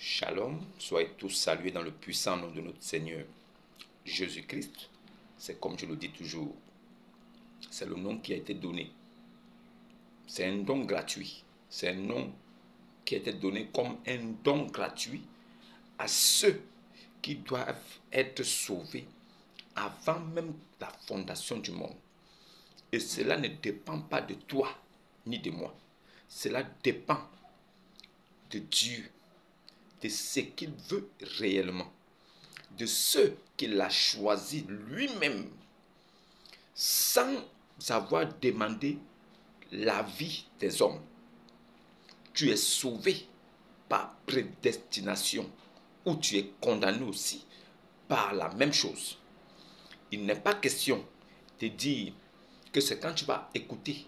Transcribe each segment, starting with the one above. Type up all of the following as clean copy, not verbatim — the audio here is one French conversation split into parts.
Shalom, soyez tous salués dans le puissant nom de notre Seigneur Jésus-Christ. C'est comme je le dis toujours, c'est le nom qui a été donné. C'est un don gratuit. C'est un nom qui a été donné comme un don gratuit à ceux qui doivent être sauvés avant même la fondation du monde. Et cela ne dépend pas de toi ni de moi. Cela dépend de Dieu, de ce qu'il veut réellement, de ceux qu'il a choisis lui-même, sans avoir demandé l'avis des hommes. Tu es sauvé par prédestination, ou tu es condamné aussi par la même chose. Il n'est pas question de dire que c'est quand tu vas écouter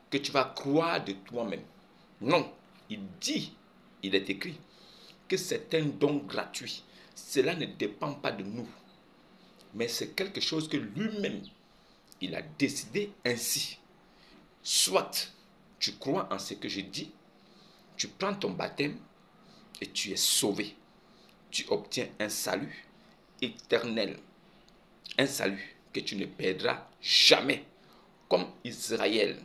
que tu vas croire de toi-même. Non, il est écrit que c'est un don gratuit. Cela ne dépend pas de nous, mais c'est quelque chose que lui-même, il a décidé ainsi. Soit tu crois en ce que je dis, tu prends ton baptême et tu es sauvé. Tu obtiens un salut éternel, un salut que tu ne perdras jamais. Comme Israël,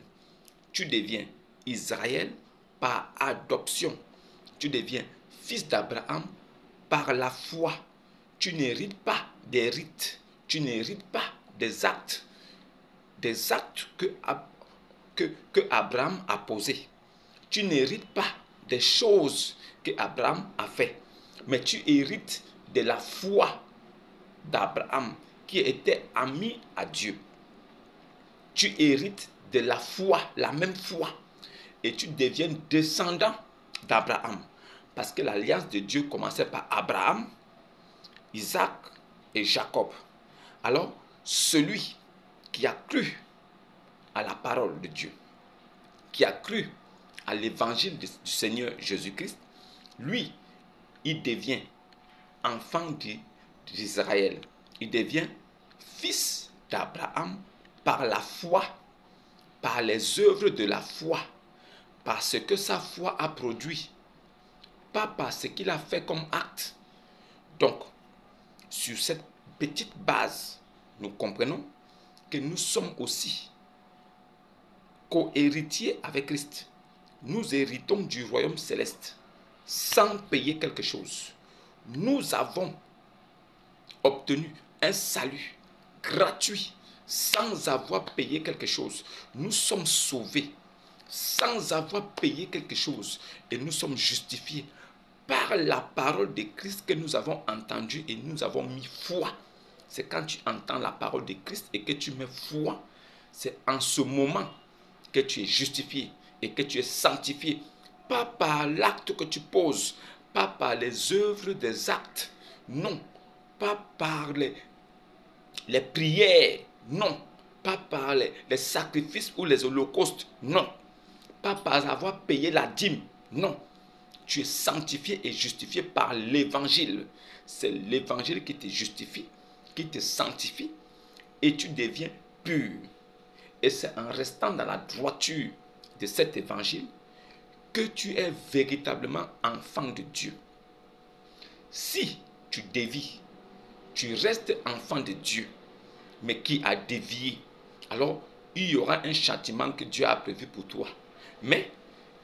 tu deviens Israël par adoption. Tu deviens fils d'Abraham par la foi. Tu n'hérites pas des rites, tu n'hérites pas des actes que Abraham a posés. Tu n'hérites pas des choses que Abraham a fait, mais tu hérites de la foi d'Abraham qui était ami à Dieu. Tu hérites de la foi, la même foi, et tu deviens descendant d'Abraham. Parce que l'alliance de Dieu commençait par Abraham, Isaac et Jacob. Alors, celui qui a cru à la parole de Dieu, qui a cru à l'évangile du Seigneur Jésus-Christ, lui, il devient enfant d'Israël. Il devient fils d'Abraham par la foi, par les œuvres de la foi, par ce que sa foi a produit, pas par ce qu'il a fait comme acte. Donc, sur cette petite base, nous comprenons que nous sommes aussi co-héritiers avec Christ. Nous héritons du royaume céleste sans payer quelque chose. Nous avons obtenu un salut gratuit sans avoir payé quelque chose. Nous sommes sauvés sans avoir payé quelque chose et nous sommes justifiés par la parole de Christ que nous avons entendue et nous avons mis foi. C'est quand tu entends la parole de Christ et que tu mets foi, c'est en ce moment que tu es justifié et que tu es sanctifié. Pas par l'acte que tu poses, pas par les œuvres des actes, non. Pas par les prières, non. Pas par les sacrifices ou les holocaustes, non. Pas par avoir payé la dîme, non. Tu es sanctifié et justifié par l'évangile. C'est l'évangile qui te justifie, qui te sanctifie et tu deviens pur. Et c'est en restant dans la droiture de cet évangile que tu es véritablement enfant de Dieu. Si tu dévies, tu restes enfant de Dieu, mais qui a dévié, alors il y aura un châtiment que Dieu a prévu pour toi. Mais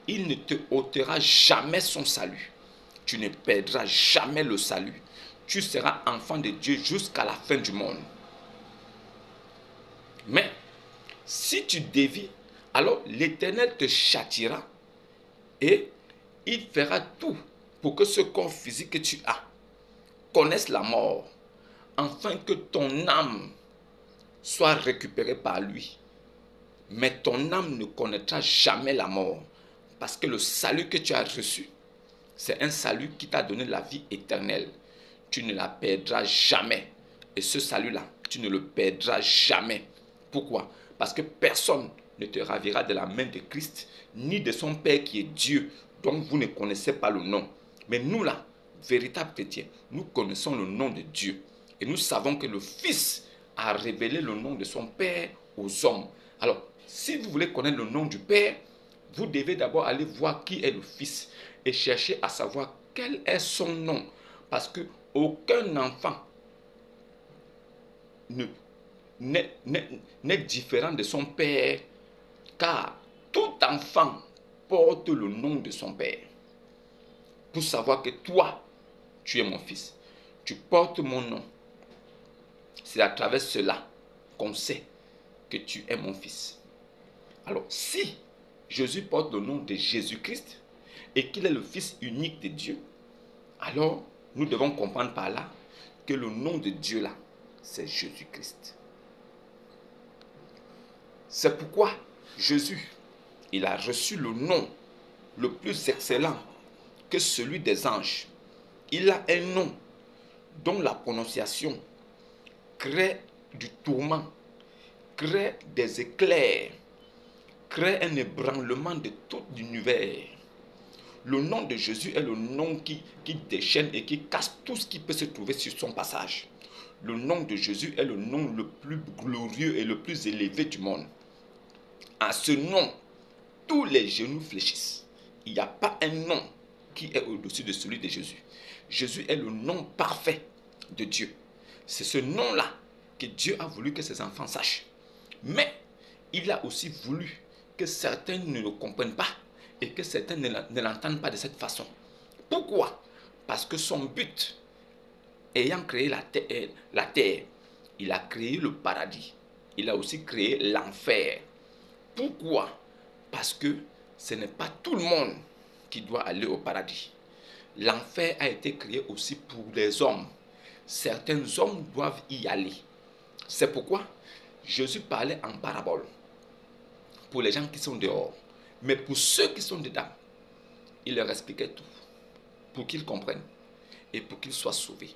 il ne te ôtera jamais son salut. Tu ne perdras jamais le salut. Tu seras enfant de Dieu jusqu'à la fin du monde. Mais si tu dévies, alors l'Éternel te châtiera et il fera tout pour que ce corps physique que tu as connaisse la mort, afin que ton âme soit récupérée par lui. Mais ton âme ne connaîtra jamais la mort, parce que le salut que tu as reçu, c'est un salut qui t'a donné la vie éternelle. Tu ne la perdras jamais. Et ce salut-là, tu ne le perdras jamais. Pourquoi? Parce que personne ne te ravira de la main de Christ, ni de son Père qui est Dieu, dont vous ne connaissez pas le nom. Mais nous là, véritables chrétiens, nous connaissons le nom de Dieu. Et nous savons que le Fils a révélé le nom de son Père aux hommes. Alors, si vous voulez connaître le nom du Père, vous devez d'abord aller voir qui est le Fils et chercher à savoir quel est son nom? Parce que aucun enfant n'est différent de son père, car tout enfant porte le nom de son père. Pour savoir que toi, tu es mon fils, tu portes mon nom. C'est à travers cela qu'on sait que tu es mon fils. Alors, si Jésus porte le nom de Jésus-Christ et qu'il est le Fils unique de Dieu, alors nous devons comprendre par là que le nom de Dieu là, c'est Jésus-Christ. C'est pourquoi Jésus, il a reçu le nom le plus excellent que celui des anges. Il a un nom dont la prononciation crée du tourment, crée des éclairs, crée un ébranlement de tout l'univers. Le nom de Jésus est le nom qui déchaîne et qui casse tout ce qui peut se trouver sur son passage. Le nom de Jésus est le nom le plus glorieux et le plus élevé du monde. À ce nom, tous les genoux fléchissent. Il n'y a pas un nom qui est au-dessus de celui de Jésus. Jésus est le nom parfait de Dieu. C'est ce nom-là que Dieu a voulu que ses enfants sachent. Mais il a aussi voulu que certains ne le comprennent pas et que certains ne l'entendent pas de cette façon. Pourquoi? Parce que son but, ayant créé la terre, il a créé le paradis. Il a aussi créé l'enfer. Pourquoi? Parce que ce n'est pas tout le monde qui doit aller au paradis. L'enfer a été créé aussi pour les hommes. Certains hommes doivent y aller. C'est pourquoi Jésus parlait en parabole pour les gens qui sont dehors. Mais pour ceux qui sont dedans, il leur expliquait tout pour qu'ils comprennent et pour qu'ils soient sauvés.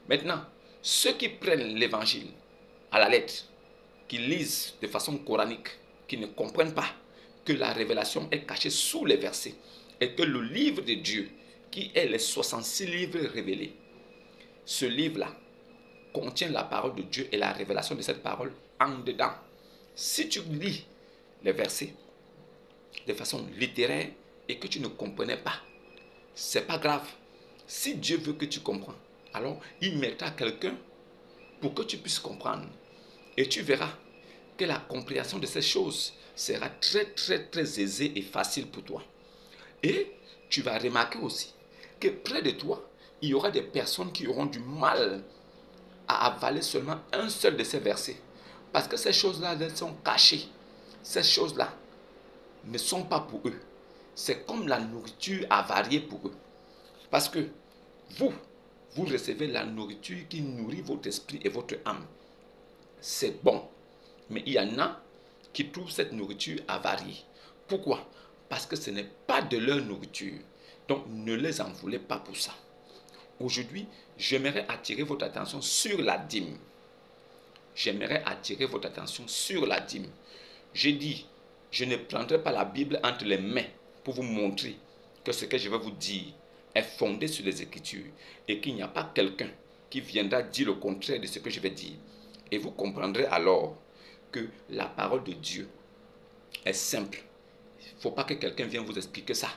Maintenant, ceux qui prennent l'évangile à la lettre, qui lisent de façon coranique, qui ne comprennent pas que la révélation est cachée sous les versets et que le livre de Dieu, qui est les 66 livres révélés, ce livre-là contient la parole de Dieu et la révélation de cette parole en dedans. Si tu lis les versets de façon littéraire et que tu ne comprenais pas, c'est pas grave. Si Dieu veut que tu comprennes, alors il mettra quelqu'un pour que tu puisses comprendre. Et tu verras que la compréhension de ces choses sera très aisée et facile pour toi. Et tu vas remarquer aussi que près de toi, il y aura des personnes qui auront du mal à avaler seulement un seul de ces versets. Parce que ces choses-là, elles sont cachées. Ces choses-là ne sont pas pour eux. C'est comme la nourriture avariée pour eux. Parce que vous recevez la nourriture qui nourrit votre esprit et votre âme. C'est bon. Mais il y en a qui trouvent cette nourriture avariée. Pourquoi? Parce que ce n'est pas de leur nourriture. Donc ne les en voulez pas pour ça. Aujourd'hui, j'aimerais attirer votre attention sur la dîme. J'aimerais attirer votre attention sur la dîme. J'ai dit, je ne prendrai pas la Bible entre les mains pour vous montrer que ce que je vais vous dire est fondé sur les Écritures et qu'il n'y a pas quelqu'un qui viendra dire le contraire de ce que je vais dire. Et vous comprendrez alors que la parole de Dieu est simple. Il ne faut pas que quelqu'un vienne vous expliquer ça.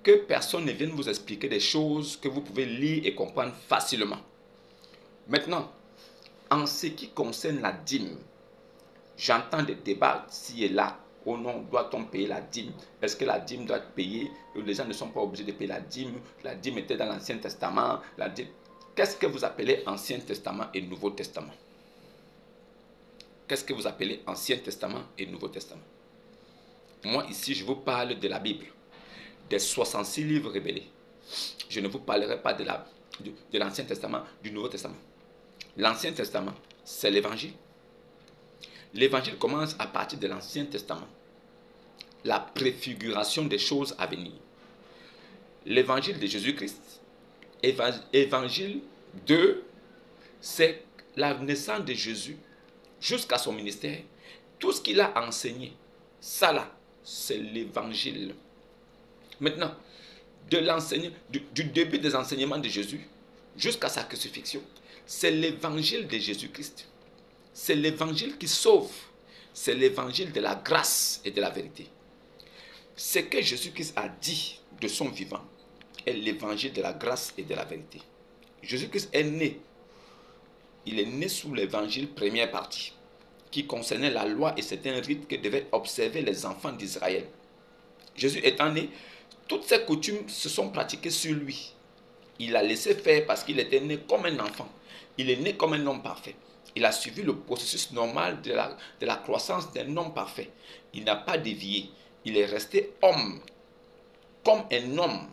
Que personne ne vienne vous expliquer des choses que vous pouvez lire et comprendre facilement. Maintenant, en ce qui concerne la dîme, j'entends des débats ci et là. Oh non, doit-on payer la dîme? Est-ce que la dîme doit être payée? Les gens ne sont pas obligés de payer la dîme. La dîme était dans l'Ancien Testament. La dîme... Qu'est-ce que vous appelez Ancien Testament et Nouveau Testament? Qu'est-ce que vous appelez Ancien Testament et Nouveau Testament? Moi, ici, je vous parle de la Bible, des 66 livres révélés. Je ne vous parlerai pas de l'Ancien Testament, du Nouveau Testament. L'Ancien Testament, c'est l'Évangile. L'Évangile commence à partir de l'Ancien Testament. La préfiguration des choses à venir. L'Évangile de Jésus-Christ, Évangile 2, c'est la naissance de Jésus jusqu'à son ministère. Tout ce qu'il a enseigné, ça là, c'est l'Évangile. Maintenant, du début des enseignements de Jésus jusqu'à sa crucifixion, c'est l'Évangile de Jésus-Christ. C'est l'Évangile qui sauve. C'est l'Évangile de la grâce et de la vérité. Ce que Jésus-Christ a dit de son vivant, est l'évangile de la grâce et de la vérité. Jésus-Christ est né. Il est né sous l'évangile première partie, qui concernait la loi et c'est un rite que devaient observer les enfants d'Israël. Jésus étant né, toutes ces coutumes se sont pratiquées sur lui. Il a laissé faire parce qu'il était né comme un enfant. Il est né comme un homme parfait. Il a suivi le processus normal de la croissance d'un homme parfait. Il n'a pas dévié. Il est resté homme, comme un homme.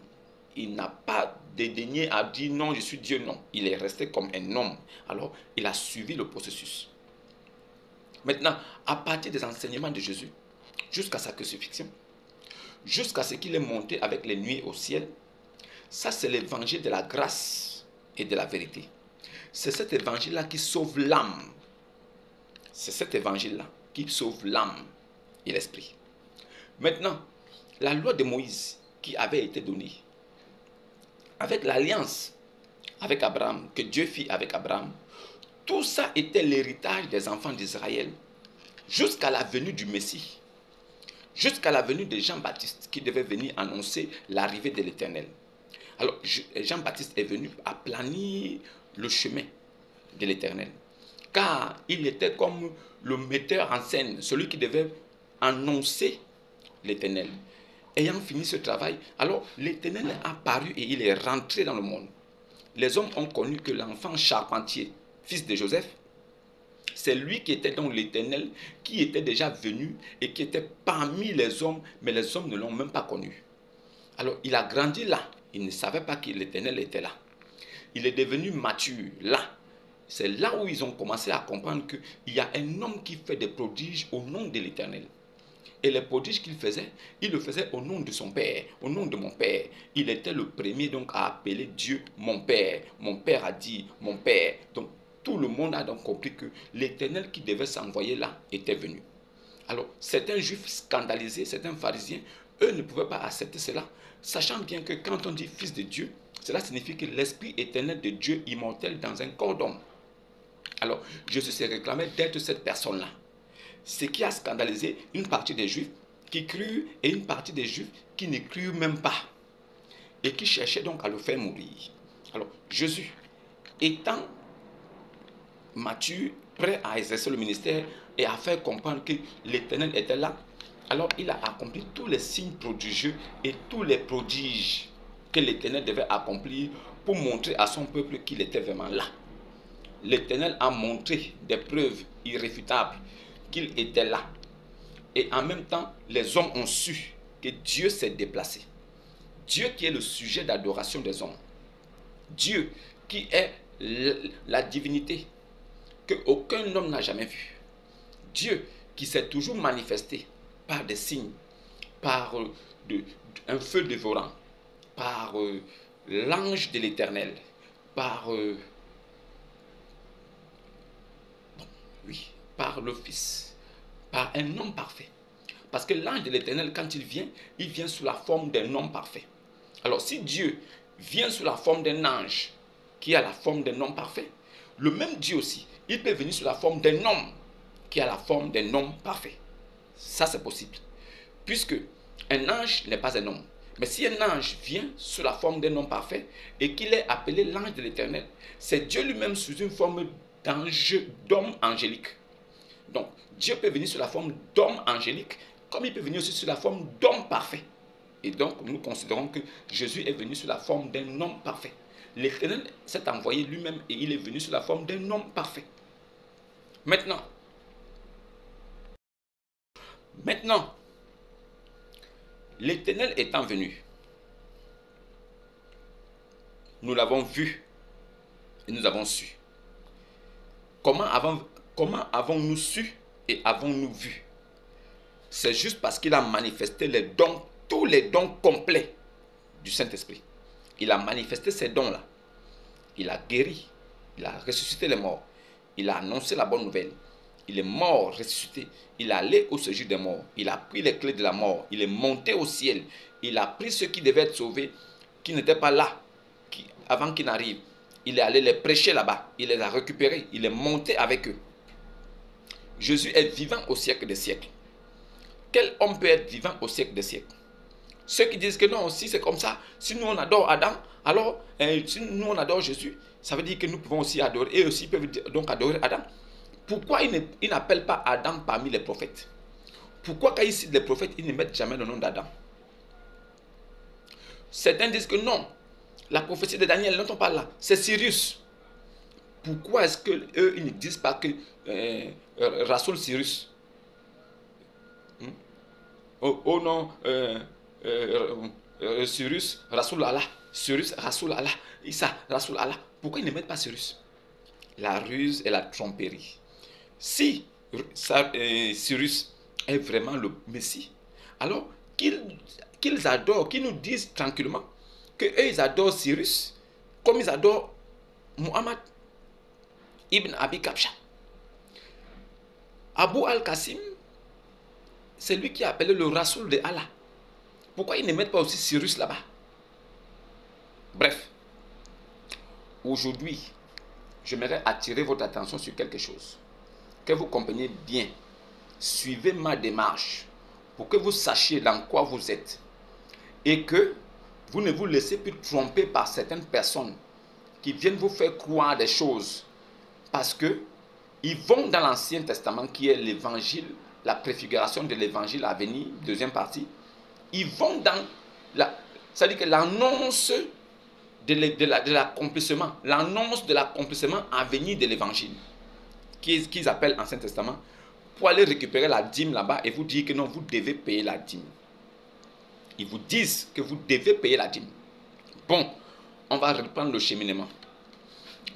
Il n'a pas dédaigné à dire non, je suis Dieu, non. Il est resté comme un homme. Alors, il a suivi le processus. Maintenant, à partir des enseignements de Jésus, jusqu'à sa crucifixion, jusqu'à ce qu'il est monté avec les nuées au ciel, ça c'est l'évangile de la grâce et de la vérité. C'est cet évangile-là qui sauve l'âme. C'est cet évangile-là qui sauve l'âme et l'esprit. Maintenant, la loi de Moïse qui avait été donnée, avec l'alliance avec Abraham, que Dieu fit avec Abraham, tout ça était l'héritage des enfants d'Israël jusqu'à la venue du Messie, jusqu'à la venue de Jean-Baptiste qui devait venir annoncer l'arrivée de l'Éternel. Alors Jean-Baptiste est venu aplanir le chemin de l'Éternel, car il était comme le metteur en scène, celui qui devait annoncer l'Éternel. Ayant fini ce travail, alors l'Éternel est apparu et il est rentré dans le monde. Les hommes ont connu que l'enfant charpentier, fils de Joseph, c'est lui qui était donc l'Éternel, qui était déjà venu et qui était parmi les hommes, mais les hommes ne l'ont même pas connu. Alors il a grandi là, il ne savait pas que l'Éternel était là. Il est devenu mature là. C'est là où ils ont commencé à comprendre qu'il y a un homme qui fait des prodiges au nom de l'Éternel. Et les prodiges qu'il faisait, il le faisait au nom de son Père, au nom de mon Père. Il était le premier donc à appeler Dieu mon Père. Mon Père a dit mon Père. Donc tout le monde a donc compris que l'Éternel qui devait s'envoyer là était venu. Alors certains juifs scandalisés, certains pharisiens, eux ne pouvaient pas accepter cela, sachant bien que quand on dit fils de Dieu, cela signifie que l'esprit éternel de Dieu immortel dans un corps d'homme. Alors Jésus s'est réclamé d'être cette personne-là. Ce qui a scandalisé une partie des Juifs qui crurent et une partie des Juifs qui ne crurent même pas et qui cherchaient donc à le faire mourir. Alors Jésus, étant mature, prêt à exercer le ministère et à faire comprendre que l'Éternel était là, alors il a accompli tous les signes prodigieux et tous les prodiges que l'Éternel devait accomplir pour montrer à son peuple qu'il était vraiment là. L'Éternel a montré des preuves irréfutables qu'il était là. Et en même temps, les hommes ont su que Dieu s'est déplacé. Dieu qui est le sujet d'adoration des hommes. Dieu qui est la divinité qu'aucun homme n'a jamais vue. Dieu qui s'est toujours manifesté par des signes, par un feu dévorant, par l'ange de l'Éternel, par par le Fils, par un homme parfait. Parce que l'ange de l'Éternel, quand il vient sous la forme d'un homme parfait. Alors si Dieu vient sous la forme d'un ange qui a la forme d'un homme parfait, le même Dieu aussi, il peut venir sous la forme d'un homme qui a la forme d'un homme parfait. Ça c'est possible. Puisque un ange n'est pas un homme. Mais si un ange vient sous la forme d'un homme parfait et qu'il est appelé l'ange de l'Éternel, c'est Dieu lui-même sous une forme d'homme angélique. Donc, Dieu peut venir sous la forme d'homme angélique, comme il peut venir aussi sous la forme d'homme parfait. Et donc, nous considérons que Jésus est venu sous la forme d'un homme parfait. L'Éternel s'est envoyé lui-même et il est venu sous la forme d'un homme parfait. Maintenant, l'Éternel étant venu, nous l'avons vu et nous avons su. Comment avons-nous su et avons-nous vu? C'est juste parce qu'il a manifesté les dons, tous les dons complets du Saint-Esprit. Il a manifesté ces dons-là. Il a guéri, il a ressuscité les morts, il a annoncé la bonne nouvelle. Il est mort, ressuscité. Il est allé au séjour des morts. Il a pris les clés de la mort. Il est monté au ciel. Il a pris ceux qui devaient être sauvés, qui n'étaient pas là, avant qu'ils n'arrivent. Il est allé les prêcher là-bas. Il les a récupérés. Il est monté avec eux. Jésus est vivant au siècle des siècles. Quel homme peut être vivant au siècle des siècles? Ceux qui disent que non, si c'est comme ça, si nous on adore Adam, alors si nous on adore Jésus, ça veut dire que nous pouvons aussi adorer, et aussi peuvent donc adorer Adam. Pourquoi ils n'appellent pas Adam parmi les prophètes? Pourquoi quand ils citent les prophètes, ils ne mettent jamais le nom d'Adam? Certains disent que non, la prophétie de Daniel, n'entend pas là, c'est Cyrus. Pourquoi est-ce qu'eux, ils ne disent pas que Rasoul Cyrus? Oh non, Cyrus, Rasoul Allah. Cyrus, Rasoul Allah. Issa, Rasoul Allah. Pourquoi ils ne mettent pas Cyrus? La ruse et la tromperie. Si Cyrus est vraiment le Messie, alors qu'ils adorent, qu'ils nous disent tranquillement qu'eux, ils adorent Cyrus comme ils adorent Muhammad ibn Abi Kabsha. Abu al-Qasim, c'est lui qui a appelé le Rasoul de Allah. Pourquoi ils ne mettent pas aussi Cyrus là-bas? Bref, aujourd'hui, j'aimerais attirer votre attention sur quelque chose. Que vous compreniez bien. Suivez ma démarche pour que vous sachiez dans quoi vous êtes. Et que vous ne vous laissez plus tromper par certaines personnes qui viennent vous faire croire des choses. Parce que ils vont dans l'Ancien Testament qui est l'évangile, la préfiguration de l'évangile à venir, deuxième partie. Ils vont dans c'est-à-dire que l'annonce de l'accomplissement, l'annonce de l'accomplissement à venir de l'évangile, qu'ils appellent Ancien Testament, pour aller récupérer la dîme là-bas et vous dire que non, vous devez payer la dîme. Ils vous disent que vous devez payer la dîme. Bon, on va reprendre le cheminement.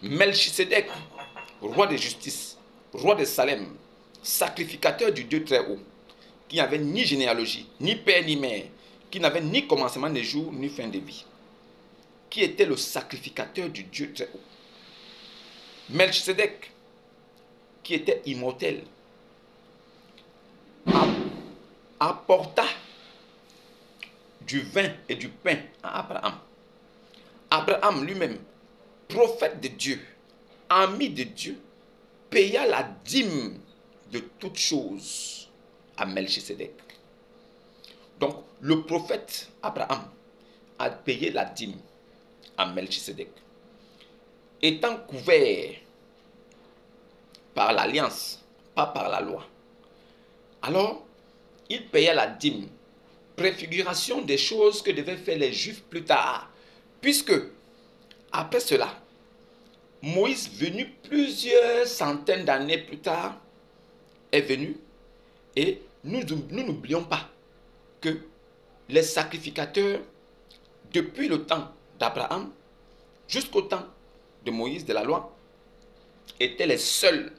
Melchisedec, roi de justice, roi de Salem, sacrificateur du Dieu très haut, qui n'avait ni généalogie, ni père, ni mère, qui n'avait ni commencement de jour, ni fin de vie, qui était le sacrificateur du Dieu très haut. Melchisedec, qui était immortel, apporta du vin et du pain à Abraham. Abraham lui-même, prophète de Dieu, ami de Dieu, paya la dîme de toutes choses à Melchisedec. Donc, le prophète Abraham a payé la dîme à Melchisedec. Étant couvert par l'alliance, pas par la loi. Alors, il payait la dîme, préfiguration des choses que devaient faire les Juifs plus tard. Puisque, après cela, Moïse, venu plusieurs centaines d'années plus tard, est venu et nous n'oublions pas que les sacrificateurs, depuis le temps d'Abraham jusqu'au temps de Moïse de la loi, étaient les seuls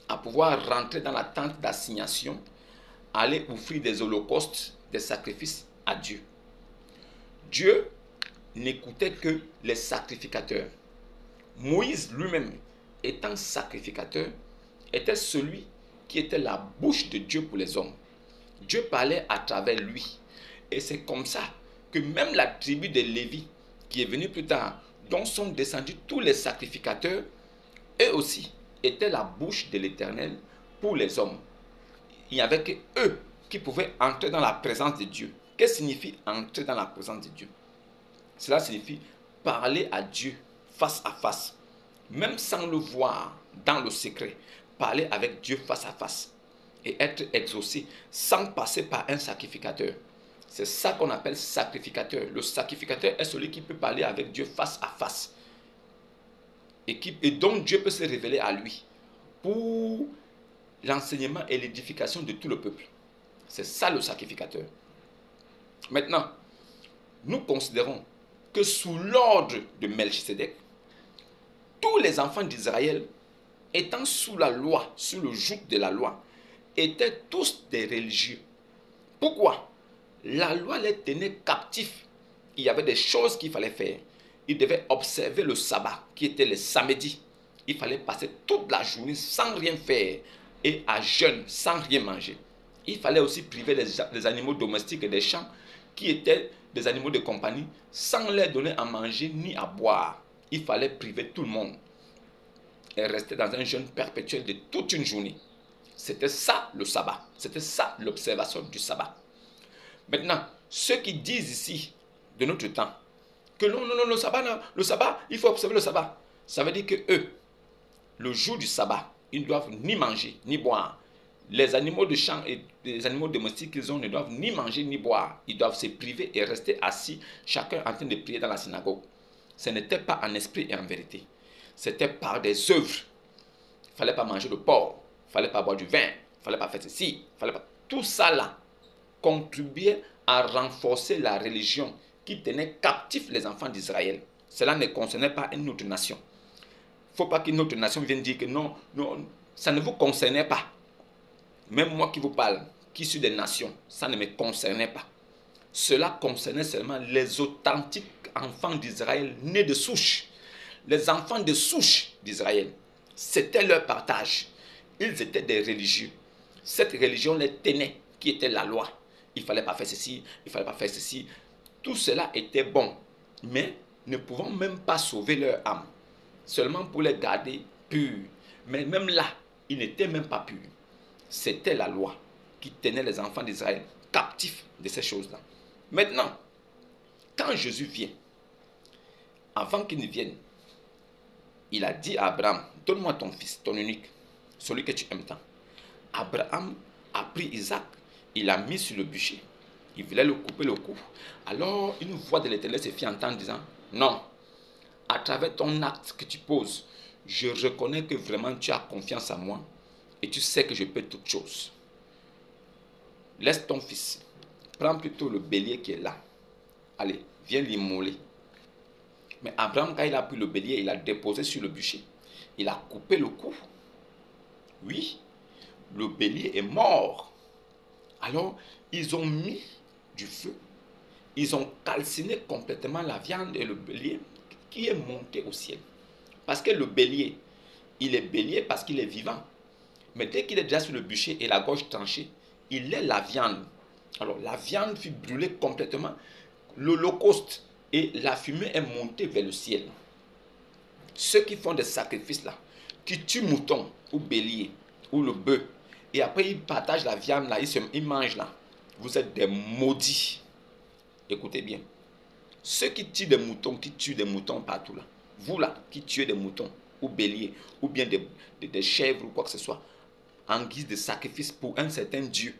à pouvoir rentrer dans la tente d'assignation, aller offrir des holocaustes, des sacrifices à Dieu. Dieu n'écoutait que les sacrificateurs. Moïse lui-même, étant sacrificateur, était celui qui était la bouche de Dieu pour les hommes. Dieu parlait à travers lui. Et c'est comme ça que même la tribu de Lévi, qui est venue plus tard, dont sont descendus tous les sacrificateurs, eux aussi étaient la bouche de l'Éternel pour les hommes. Il n'y avait que eux qui pouvaient entrer dans la présence de Dieu. Qu'est-ce que signifie entrer dans la présence de Dieu? Cela signifie parler à Dieu face à face, même sans le voir dans le secret, parler avec Dieu face à face et être exaucé sans passer par un sacrificateur. C'est ça qu'on appelle sacrificateur. Le sacrificateur est celui qui peut parler avec Dieu face à face et dont Dieu peut se révéler à lui pour l'enseignement et l'édification de tout le peuple. C'est ça le sacrificateur. Maintenant, nous considérons que sous l'ordre de Melchisedec, tous les enfants d'Israël, étant sous la loi, sous le joug de la loi, étaient tous des religieux. Pourquoi? La loi les tenait captifs. Il y avait des choses qu'il fallait faire. Ils devaient observer le sabbat, qui était le samedi. Il fallait passer toute la journée sans rien faire et à jeûne, sans rien manger. Il fallait aussi priver les animaux domestiques et des champs, qui étaient des animaux de compagnie, sans leur donner à manger ni à boire. Il fallait priver tout le monde et rester dans un jeûne perpétuel de toute une journée. C'était ça le sabbat. C'était ça l'observation du sabbat. Maintenant, Ceux qui disent ici, de notre temps, que non, non, non, le sabbat, il faut observer le sabbat. Ça veut dire que eux, le jour du sabbat, ils ne doivent ni manger, ni boire. Les animaux de champ et les animaux domestiques qu'ils ont ne doivent ni manger, ni boire. Ils doivent se priver et rester assis, chacun en train de prier dans la synagogue. Ce n'était pas en esprit et en vérité. C'était par des œuvres. Il ne fallait pas manger de porc, il ne fallait pas boire du vin, il ne fallait pas faire ceci, il fallait pas... Tout ça là contribuait à renforcer la religion qui tenait captifs les enfants d'Israël. Cela ne concernait pas une autre nation. Il ne faut pas qu'une autre nation vienne dire que non, non, ça ne vous concernait pas. Même moi qui vous parle, qui suis des nations, ça ne me concernait pas. Cela concernait seulement les authentiques enfants d'Israël nés de souche. Les enfants de souche d'Israël, c'était leur partage. Ils étaient des religieux. Cette religion les tenait, qui était la loi. Il ne fallait pas faire ceci, il ne fallait pas faire ceci. Tout cela était bon, mais ne pouvant même pas sauver leur âme. Seulement pour les garder purs. Mais même là, ils n'étaient même pas purs. C'était la loi qui tenait les enfants d'Israël captifs de ces choses-là. Maintenant, quand Jésus vient, avant qu'il ne vienne, il a dit à Abraham, donne-moi ton fils, ton unique, celui que tu aimes tant. Abraham a pris Isaac, il l'a mis sur le bûcher. Il voulait le couper le cou. Alors une voix de l'Éternel se fit entendre disant, non, à travers ton acte que tu poses, je reconnais que vraiment tu as confiance en moi et tu sais que je peux toutes choses. Laisse ton fils, prends plutôt le bélier qui est là. Allez, viens l'immoler. Mais Abraham, quand il a pris le bélier, il l'a déposé sur le bûcher. Il a coupé le cou. Oui, le bélier est mort. Alors, ils ont mis du feu. Ils ont calciné complètement la viande et le bélier qui est monté au ciel. Parce que le bélier, il est bélier parce qu'il est vivant. Mais dès qu'il est déjà sur le bûcher et la gorge tranchée, il est la viande. Alors, la viande fut brûlée complètement. L'holocauste et la fumée est montée vers le ciel. Ceux qui font des sacrifices là, qui tuent mouton ou bélier ou le bœuf, et après ils partagent la viande là, ils mangent là, vous êtes des maudits. Écoutez bien. Ceux qui tuent des moutons partout là, vous là, qui tuez des moutons ou béliers, ou bien des chèvres ou quoi que ce soit, en guise de sacrifice pour un certain Dieu,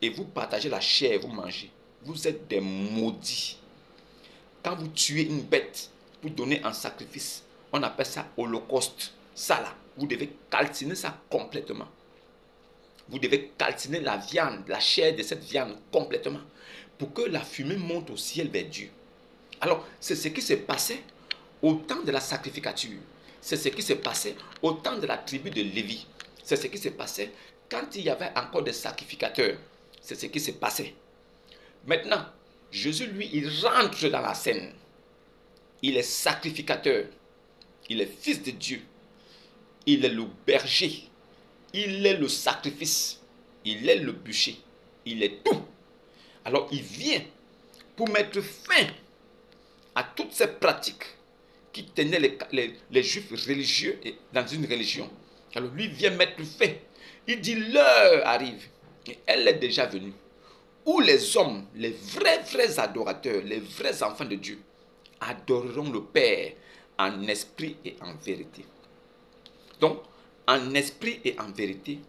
et vous partagez la chair et vous mangez, vous êtes des maudits. Quand vous tuez une bête pour donner en sacrifice, on appelle ça holocauste. Ça là, vous devez calciner ça complètement. Vous devez calciner la viande, la chair de cette viande complètement, pour que la fumée monte au ciel vers Dieu. Alors, c'est ce qui s'est passé au temps de la sacrificature. C'est ce qui s'est passé au temps de la tribu de Lévi. C'est ce qui s'est passé quand il y avait encore des sacrificateurs. C'est ce qui s'est passé. Maintenant, Jésus, lui, il rentre dans la scène. Il est sacrificateur. Il est fils de Dieu. Il est le berger. Il est le sacrifice. Il est le bûcher. Il est tout. Alors, il vient pour mettre fin à toutes ces pratiques qui tenaient les juifs religieux dans une religion. Alors, lui vient mettre fin. Il dit, l'heure arrive. Et elle est déjà venue. Où les hommes, les vrais adorateurs, les vrais enfants de Dieu, adoreront le Père en esprit et en vérité. Donc, en esprit et en vérité,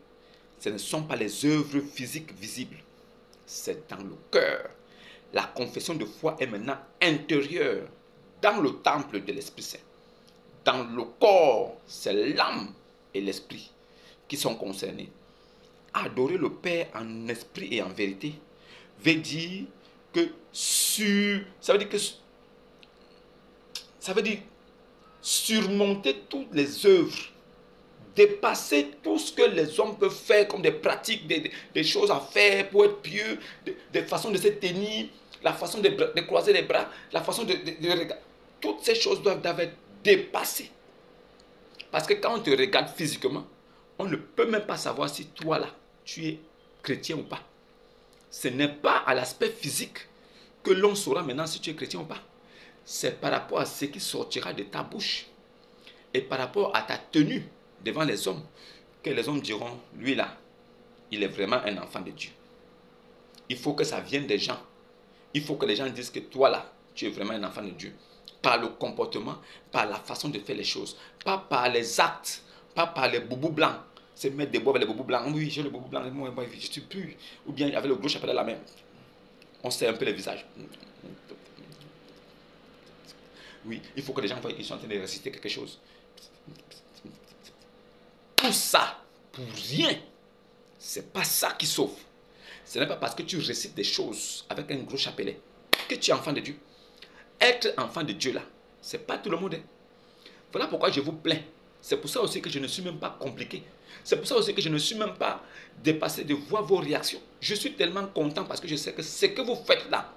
ce ne sont pas les œuvres physiques visibles, c'est dans le cœur. La confession de foi est maintenant intérieure, dans le temple de l'Esprit Saint. Dans le corps, c'est l'âme et l'esprit qui sont concernés. Adorer le Père en esprit et en vérité veut dire que ça veut dire surmonter toutes les œuvres, dépasser tout ce que les hommes peuvent faire comme des pratiques, des choses à faire pour être pieux, des façons de se tenir, la façon de croiser les bras, la façon de regarder. Toutes ces choses doivent être dépassées. Parce que quand on te regarde physiquement, on ne peut même pas savoir si toi là, tu es chrétien ou pas. Ce n'est pas à l'aspect physique que l'on saura maintenant si tu es chrétien ou pas. C'est par rapport à ce qui sortira de ta bouche et par rapport à ta tenue devant les hommes que les hommes diront, lui là, il est vraiment un enfant de Dieu. Il faut que ça vienne des gens Il faut que les gens disent que toi là, tu es vraiment un enfant de Dieu. Par le comportement, par la façon de faire les choses, pas par les actes, pas par les boubous blancs. C'est mettre des bois avec les boubous blancs. Oui, j'ai le boubou blanc, moi, je suis plus. Ou bien avec le gros chapelet à la main. On sait un peu les visages. Oui, il faut que les gens voient qu'ils sont en train de réciter quelque chose. Tout ça, pour rien. C'est pas ça qui sauve. Ce n'est pas parce que tu récites des choses avec un gros chapelet que tu es enfant de Dieu. Être enfant de Dieu là, c'est pas tout le monde. Voilà pourquoi je vous plains. C'est pour ça aussi que je ne suis même pas compliqué. C'est pour ça aussi que je ne suis même pas dépassé de voir vos réactions. Je suis tellement content parce que je sais que ce que vous faites là,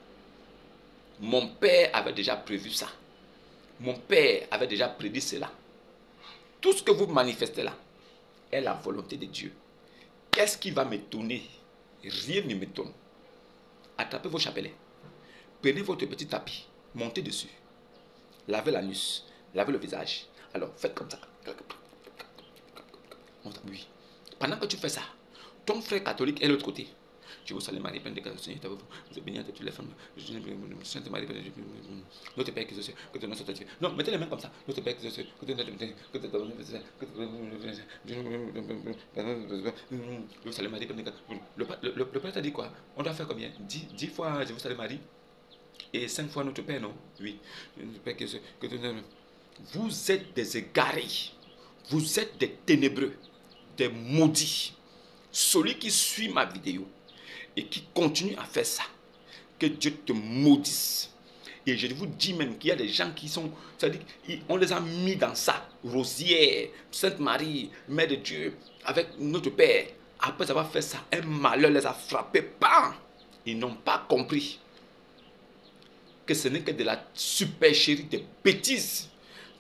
mon père avait déjà prévu ça. Mon père avait déjà prédit cela. Tout ce que vous manifestez là est la volonté de Dieu. Qu'est-ce qui va m'étonner? Rien ne m'étonne. Attrapez vos chapelets. Prenez votre petit tapis. Montez dessus. Lavez l'anus. Lavez le visage. Alors, faites comme ça. Oui. Pendant que tu fais ça, ton frère catholique est de l'autre côté. Je vous salue Marie, pleine de grâce, Seigneur est avec vous. Vous êtes bénie entre toutes les femmes. Sainte Marie, notre Père qui est que ton nom soit sanctifié. Non, mettez les mains comme ça. Notre Père qui est que ton nom soit vous salue Marie, pleine de grâce. Le Père t'a dit quoi? On doit faire combien? 10 fois je vous salue Marie et 5 fois notre Père, non? Oui. Notre Père qui est que ton nom. Vous êtes des égarés. Vous êtes des ténébreux, des maudits. Celui qui suit ma vidéo et qui continue à faire ça, que Dieu te maudisse. Et je vous dis même qu'il y a des gens qui sont, c'est-à-dire on les a mis dans ça. Rosière, Sainte Marie, Mère de Dieu, avec notre Père. Après avoir fait ça, un malheur les a frappés. Bam! Ils n'ont pas compris que ce n'est que de la supercherie, des bêtises.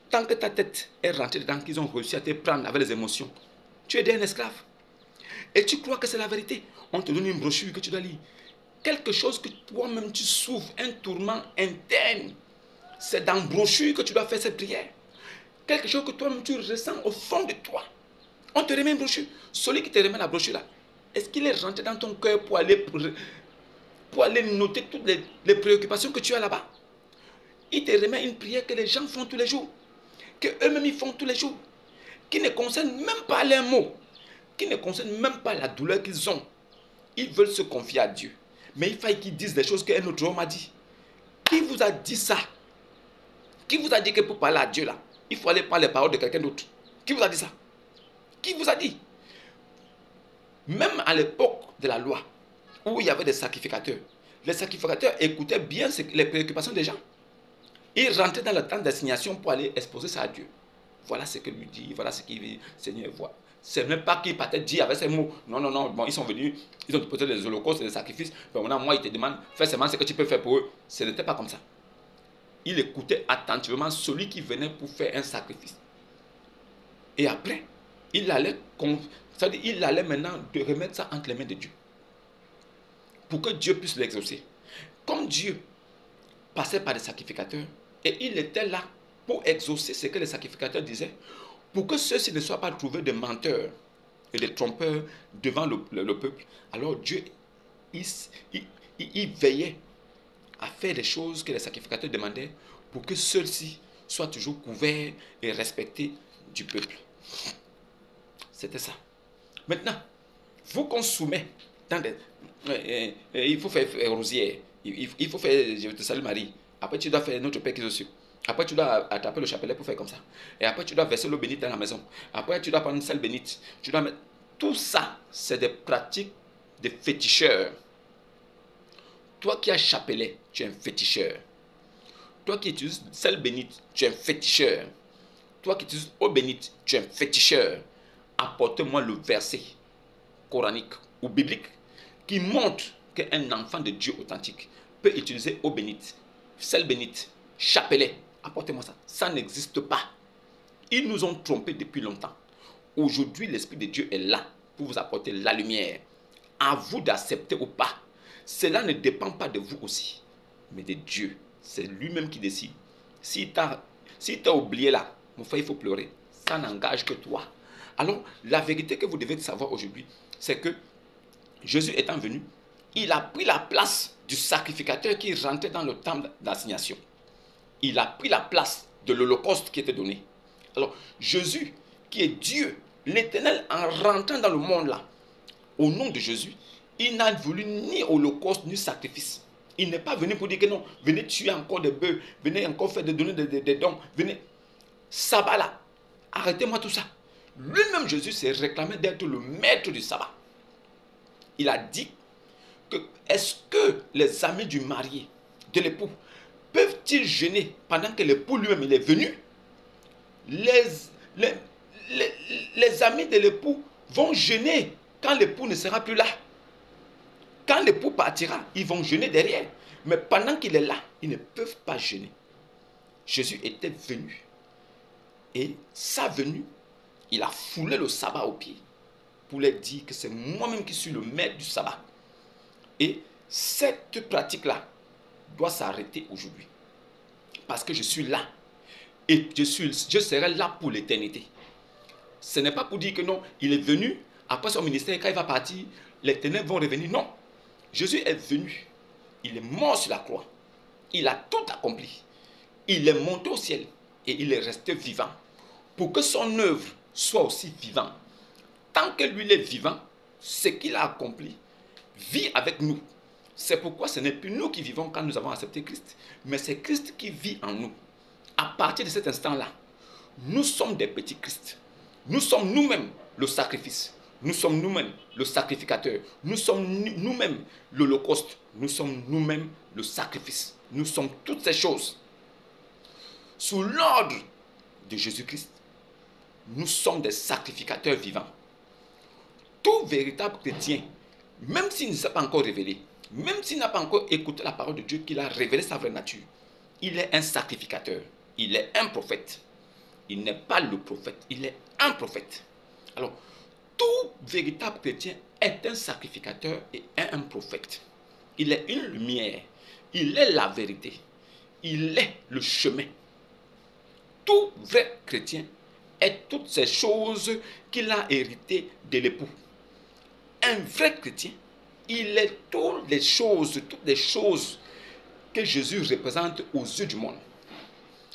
Tant que ta tête est rentrée dedans, qu'ils ont réussi à te prendre avec les émotions, tu es un esclave. Et tu crois que c'est la vérité. On te donne une brochure que tu dois lire. Quelque chose que toi-même tu souffres, un tourment interne. C'est dans la brochure que tu dois faire cette prière. Quelque chose que toi-même tu ressens au fond de toi. On te remet une brochure. Celui qui te remet la brochure là, est-ce qu'il est rentré dans ton cœur pour aller noter toutes les préoccupations que tu as là-bas? Il te remet une prière que les gens font tous les jours. Que eux-mêmes ils font tous les jours. Qui ne concerne même pas leurs mots. Qui ne concerne même pas la douleur qu'ils ont. Ils veulent se confier à Dieu. Mais il faut qu'ils disent des choses qu'un autre homme a dit. Qui vous a dit ça? Qui vous a dit que pour parler à Dieu là, il faut aller prendre les paroles de quelqu'un d'autre? Qui vous a dit ça? Qui vous a dit? Même à l'époque de la loi, où il y avait des sacrificateurs, les sacrificateurs écoutaient bien les préoccupations des gens. Ils rentraient dans le temps d'assignation pour aller exposer ça à Dieu. Voilà ce que lui dit, voilà ce qu'il veut, Seigneur voit. C'est même pas qu'il partait dire avec ces mots. Non, non, non, bon, ils sont venus, ils ont déposé des holocaustes et des sacrifices. Bon, maintenant, moi, ils te demandent, fais seulement ce que tu peux faire pour eux. Ce n'était pas comme ça. Il écoutait attentivement celui qui venait pour faire un sacrifice. Et après, il allait maintenant de remettre ça entre les mains de Dieu. Pour que Dieu puisse l'exaucer. Comme Dieu passait par des sacrificateurs, et il était là pour exaucer ce que les sacrificateurs disaient, pour que ceux-ci ne soient pas trouvés de menteurs et de trompeurs devant le peuple. Alors Dieu, il veillait à faire des choses que les sacrificateurs demandaient pour que ceux-ci soient toujours couverts et respectés du peuple. C'était ça. Maintenant, vous qu'on soumet dans des... il faut faire rosière, il faut faire je te salue Marie. Après tu dois faire notre Père qui est aux cieux. Après tu dois attraper le chapelet pour faire comme ça. Et après tu dois verser l'eau bénite dans la maison. Après tu dois prendre une salle bénite. Tu dois mettre... Tout ça, c'est des pratiques de féticheurs. Toi qui as chapelet, tu es un féticheur. Toi qui utilises salle bénite, tu es un féticheur. Toi qui utilises eau bénite, tu es un féticheur. Apporte-moi le verset coranique ou biblique qui montre qu'un enfant de Dieu authentique peut utiliser eau bénite, sel bénite, chapelet. Apportez-moi ça. Ça n'existe pas. Ils nous ont trompés depuis longtemps. Aujourd'hui, l'Esprit de Dieu est là pour vous apporter la lumière. À vous d'accepter ou pas. Cela ne dépend pas de vous aussi, mais de Dieu. C'est lui-même qui décide. Si tu as oublié là, mon frère, il faut pleurer. Ça n'engage que toi. Alors, la vérité que vous devez savoir aujourd'hui, c'est que Jésus étant venu, Il a pris la place du sacrificateur qui rentrait dans le temple d'assignation. Il a pris la place de l'holocauste qui était donné. Alors, Jésus, qui est Dieu, l'Éternel, en rentrant dans le monde là, au nom de Jésus, il n'a voulu ni holocauste ni sacrifice. Il n'est pas venu pour dire que non, venez tuer encore des bœufs, venez encore faire donner des dons, venez. Sabbat là, arrêtez-moi tout ça. Lui-même, Jésus s'est réclamé d'être le maître du sabbat. Il a dit que est-ce que les amis du marié, de l'époux, peuvent-ils jeûner pendant que l'époux lui-même il est venu? Les amis de l'époux vont jeûner quand l'époux ne sera plus là. Quand l'époux partira, ils vont jeûner derrière. Mais pendant qu'il est là, ils ne peuvent pas jeûner. Jésus était venu. Et sa venue, il a foulé le sabbat aux pieds pour leur dire que c'est moi-même qui suis le maître du sabbat. Et cette pratique-là doit s'arrêter aujourd'hui. Parce que je suis là. Et je serai là pour l'éternité. Ce n'est pas pour dire que non, il est venu, après son ministère, quand il va partir, les ténèbres vont revenir. Non. Jésus est venu. Il est mort sur la croix. Il a tout accompli. Il est monté au ciel. Et il est resté vivant. Pour que son œuvre soit aussi vivante. Tant que lui est vivant, ce qu'il a accompli vit avec nous. C'est pourquoi ce n'est plus nous qui vivons quand nous avons accepté Christ. Mais c'est Christ qui vit en nous. À partir de cet instant-là, nous sommes des petits Christ. Nous sommes nous-mêmes le sacrifice. Nous sommes nous-mêmes le sacrificateur. Nous sommes nous-mêmes l'holocauste. Nous sommes nous-mêmes le sacrifice. Nous sommes toutes ces choses. Sous l'ordre de Jésus-Christ, nous sommes des sacrificateurs vivants. Tout véritable chrétien, même s'il ne s'est pas encore révélé, même s'il n'a pas encore écouté la parole de Dieu, qu'il a révélé sa vraie nature, il est un sacrificateur. Il est un prophète. Il n'est pas le prophète, il est un prophète. Alors, tout véritable chrétien est un sacrificateur et un prophète. Il est une lumière. Il est la vérité. Il est le chemin. Tout vrai chrétien est toutes ces choses qu'il a héritées de l'époux. Un vrai chrétien, il est toutes les choses que Jésus représente aux yeux du monde.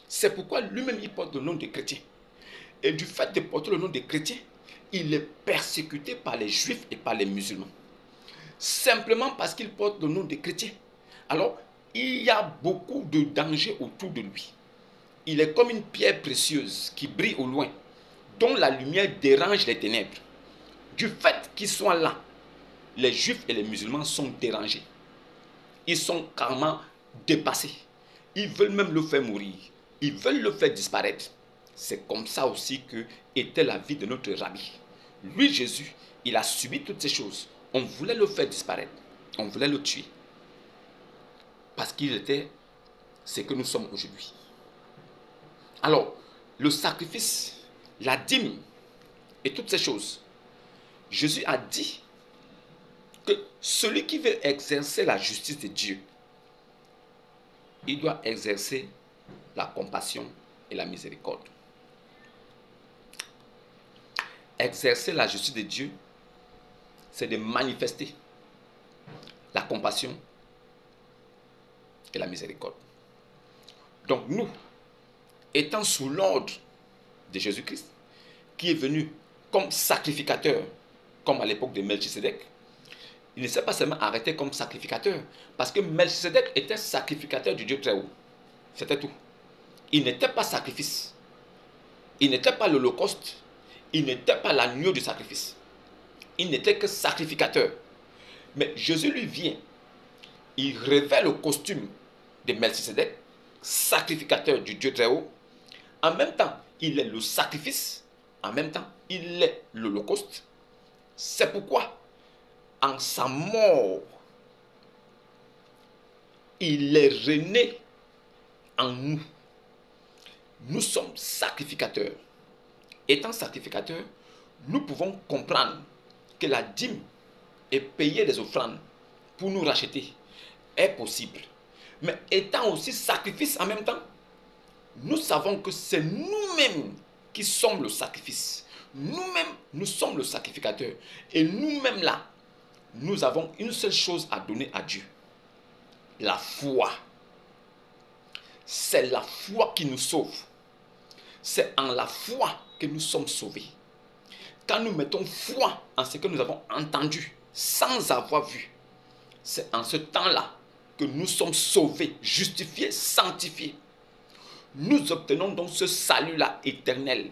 C'est pourquoi lui-même il porte le nom de chrétien. Et du fait de porter le nom de chrétien, il est persécuté par les juifs et par les musulmans. Simplement parce qu'il porte le nom de chrétien. Alors, il y a beaucoup de dangers autour de lui. Il est comme une pierre précieuse qui brille au loin, dont la lumière dérange les ténèbres. Du fait qu'ils soient là, les juifs et les musulmans sont dérangés. Ils sont carrément dépassés. Ils veulent même le faire mourir. Ils veulent le faire disparaître. C'est comme ça aussi que était la vie de notre rabbi. Lui, Jésus, il a subi toutes ces choses. On voulait le faire disparaître. On voulait le tuer. Parce qu'il était ce que nous sommes aujourd'hui. Alors, le sacrifice, la dîme et toutes ces choses, Jésus a dit que celui qui veut exercer la justice de Dieu, il doit exercer la compassion et la miséricorde. Exercer la justice de Dieu, c'est de manifester la compassion et la miséricorde. Donc nous, étant sous l'ordre de Jésus-Christ, qui est venu comme sacrificateur, comme à l'époque de Melchisédek, il ne s'est pas seulement arrêté comme sacrificateur, parce que Melchisédek était sacrificateur du Dieu très haut. C'était tout. Il n'était pas sacrifice. Il n'était pas l'holocauste. Il n'était pas l'agneau du sacrifice. Il n'était que sacrificateur. Mais Jésus lui vient. Il revêt le costume de Melchisédek, sacrificateur du Dieu très haut. En même temps, il est le sacrifice. En même temps, il est l'holocauste. C'est pourquoi, en sa mort, il est rené en nous. Nous sommes sacrificateurs. Étant sacrificateurs, nous pouvons comprendre que la dîme et payer des offrandes pour nous racheter est possible. Mais étant aussi sacrifice en même temps, nous savons que c'est nous-mêmes qui sommes le sacrifice. Nous-mêmes, nous sommes le sacrificateur. Et nous-mêmes là, nous avons une seule chose à donner à Dieu. La foi. C'est la foi qui nous sauve. C'est en la foi que nous sommes sauvés. Quand nous mettons foi en ce que nous avons entendu sans avoir vu, c'est en ce temps-là que nous sommes sauvés, justifiés, sanctifiés. Nous obtenons donc ce salut-là éternel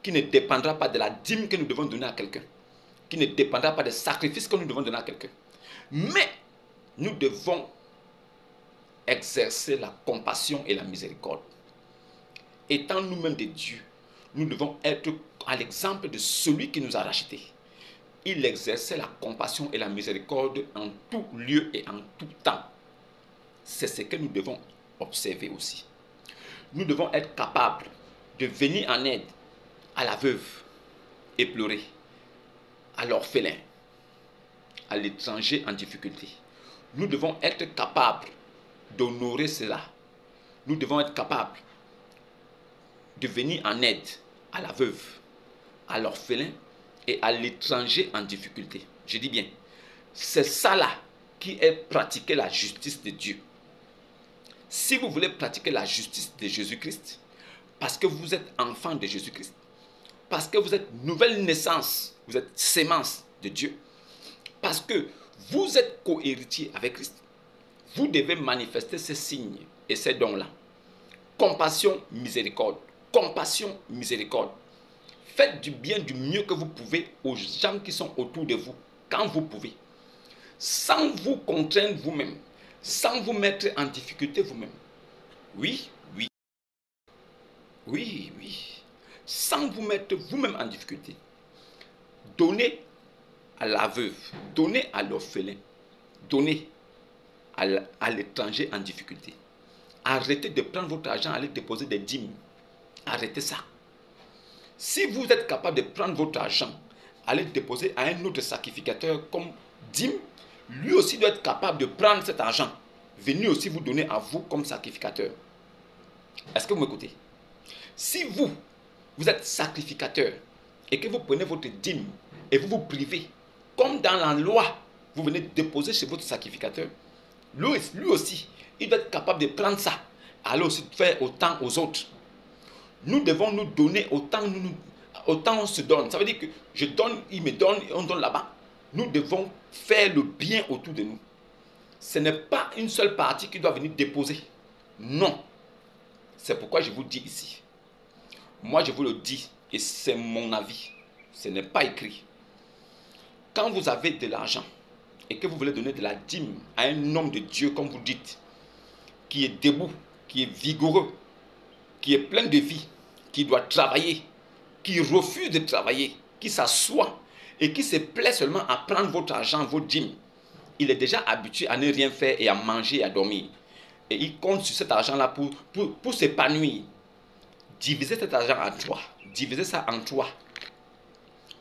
qui ne dépendra pas de la dîme que nous devons donner à quelqu'un, qui ne dépendra pas des sacrifices que nous devons donner à quelqu'un. Mais nous devons exercer la compassion et la miséricorde. Étant nous-mêmes des dieux, nous devons être à l'exemple de celui qui nous a rachetés. Il exerçait la compassion et la miséricorde en tout lieu et en tout temps. C'est ce que nous devons observer aussi. Nous devons être capables de venir en aide à la veuve éplorée, à l'orphelin, à l'étranger en difficulté. Nous devons être capables d'honorer cela. Nous devons être capables de venir en aide à la veuve, à l'orphelin et à l'étranger en difficulté. Je dis bien, c'est ça là qui est pratiquer la justice de Dieu. Si vous voulez pratiquer la justice de Jésus-Christ, parce que vous êtes enfant de Jésus-Christ, parce que vous êtes nouvelle naissance, vous êtes sémence de Dieu, parce que vous êtes co-héritier avec Christ, vous devez manifester ces signes et ces dons-là. Compassion, miséricorde. Compassion, miséricorde. Faites du bien du mieux que vous pouvez aux gens qui sont autour de vous, quand vous pouvez. Sans vous contraindre vous-même, sans vous mettre en difficulté vous-même. Oui, oui. Oui, oui. Sans vous mettre vous-même en difficulté. Donnez à la veuve, donnez à l'orphelin, donnez à l'étranger en difficulté. Arrêtez de prendre votre argent, aller déposer des dîmes. Arrêtez ça. Si vous êtes capable de prendre votre argent, aller déposer à un autre sacrificateur comme dîme, lui aussi doit être capable de prendre cet argent, venir aussi vous donner à vous comme sacrificateur. Est-ce que vous m'écoutez? Si vous êtes sacrificateur et que vous prenez votre dîme et vous vous privez, comme dans la loi, vous venez déposer chez votre sacrificateur, lui aussi, il doit être capable de prendre ça, aller aussi faire autant aux autres. Nous devons nous donner autant on se donne. Ça veut dire que je donne, il me donne, et on donne là-bas. Nous devons faire le bien autour de nous. Ce n'est pas une seule partie qui doit venir déposer. Non. C'est pourquoi je vous dis ici. Moi, je vous le dis, et c'est mon avis. Ce n'est pas écrit. Quand vous avez de l'argent et que vous voulez donner de la dîme à un homme de Dieu, comme vous dites, qui est debout, qui est vigoureux, qui est plein de vie, qui doit travailler, qui refuse de travailler, qui s'assoit et qui se plaît seulement à prendre votre argent, votre dîme, il est déjà habitué à ne rien faire et à manger et à dormir. Et il compte sur cet argent-là pour s'épanouir. Divisez cet argent en trois. Divisez ça en trois.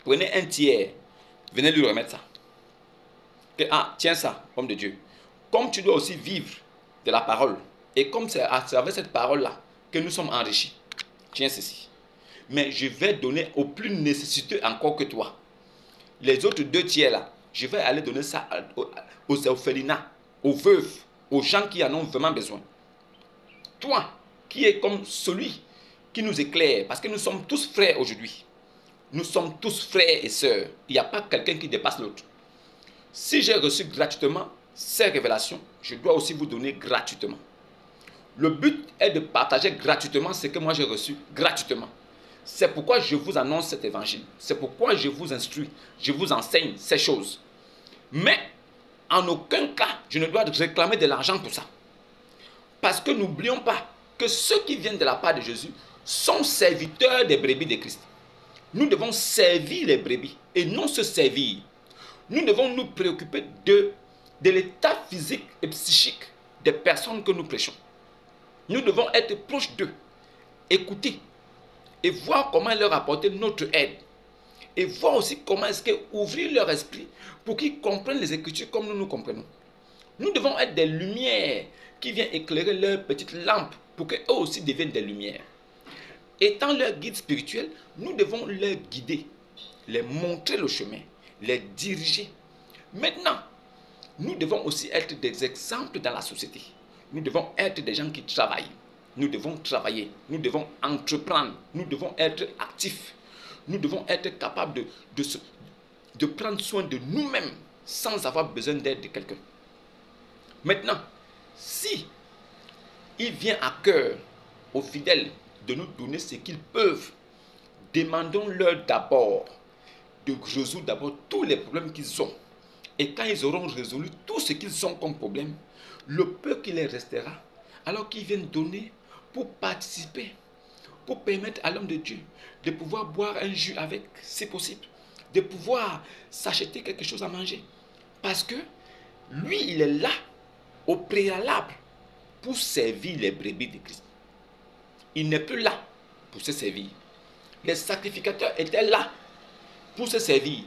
Prenez un tiers. Venez lui remettre ça. Et, tiens ça, homme de Dieu. Comme tu dois aussi vivre de la parole, et comme c'est à travers cette parole-là que nous sommes enrichis, tiens ceci. Mais je vais donner aux plus nécessiteux encore que toi. Les autres 2 tiers là, je vais aller donner ça aux orphelinats, aux veuves, aux gens qui en ont vraiment besoin. Toi, qui es comme celui qui nous éclaire, parce que nous sommes tous frères aujourd'hui. Nous sommes tous frères et sœurs. Il n'y a pas quelqu'un qui dépasse l'autre. Si j'ai reçu gratuitement ces révélations, je dois aussi vous donner gratuitement. Le but est de partager gratuitement ce que moi j'ai reçu gratuitement. C'est pourquoi je vous annonce cet évangile. C'est pourquoi je vous instruis, je vous enseigne ces choses. Mais en aucun cas, je ne dois réclamer de l'argent pour ça. Parce que n'oublions pas que ceux qui viennent de la part de Jésus sont serviteurs des brebis de Christ. Nous devons servir les brebis et non se servir. Nous devons nous préoccuper de l'état physique et psychique des personnes que nous prêchons. Nous devons être proches d'eux, écouter et voir comment leur apporter notre aide. Et voir aussi comment est-ce qu'ouvrir leur esprit pour qu'ils comprennent les Écritures comme nous comprenons. Nous devons être des lumières qui viennent éclairer leur petite lampe pour qu'eux aussi deviennent des lumières. Étant leur guide spirituel, nous devons leur guider, les montrer le chemin, les diriger. Maintenant, nous devons aussi être des exemples dans la société. Nous devons être des gens qui travaillent. Nous devons travailler. Nous devons entreprendre. Nous devons être actifs. Nous devons être capables de prendre soin de nous-mêmes sans avoir besoin d'aide de quelqu'un. Maintenant, si il vient à cœur aux fidèles de nous donner ce qu'ils peuvent, demandons-leur d'abord de résoudre d'abord tous les problèmes qu'ils ont. Et quand ils auront résolu tout ce qu'ils ont comme problème, le peu qui les restera, alors qu'ils viennent donner pour participer, pour permettre à l'homme de Dieu de pouvoir boire un jus avec, si possible, de pouvoir s'acheter quelque chose à manger. Parce que lui, il est là, au préalable, pour servir les brebis de Christ. Il n'est plus là pour se servir. Les sacrificateurs étaient là pour se servir.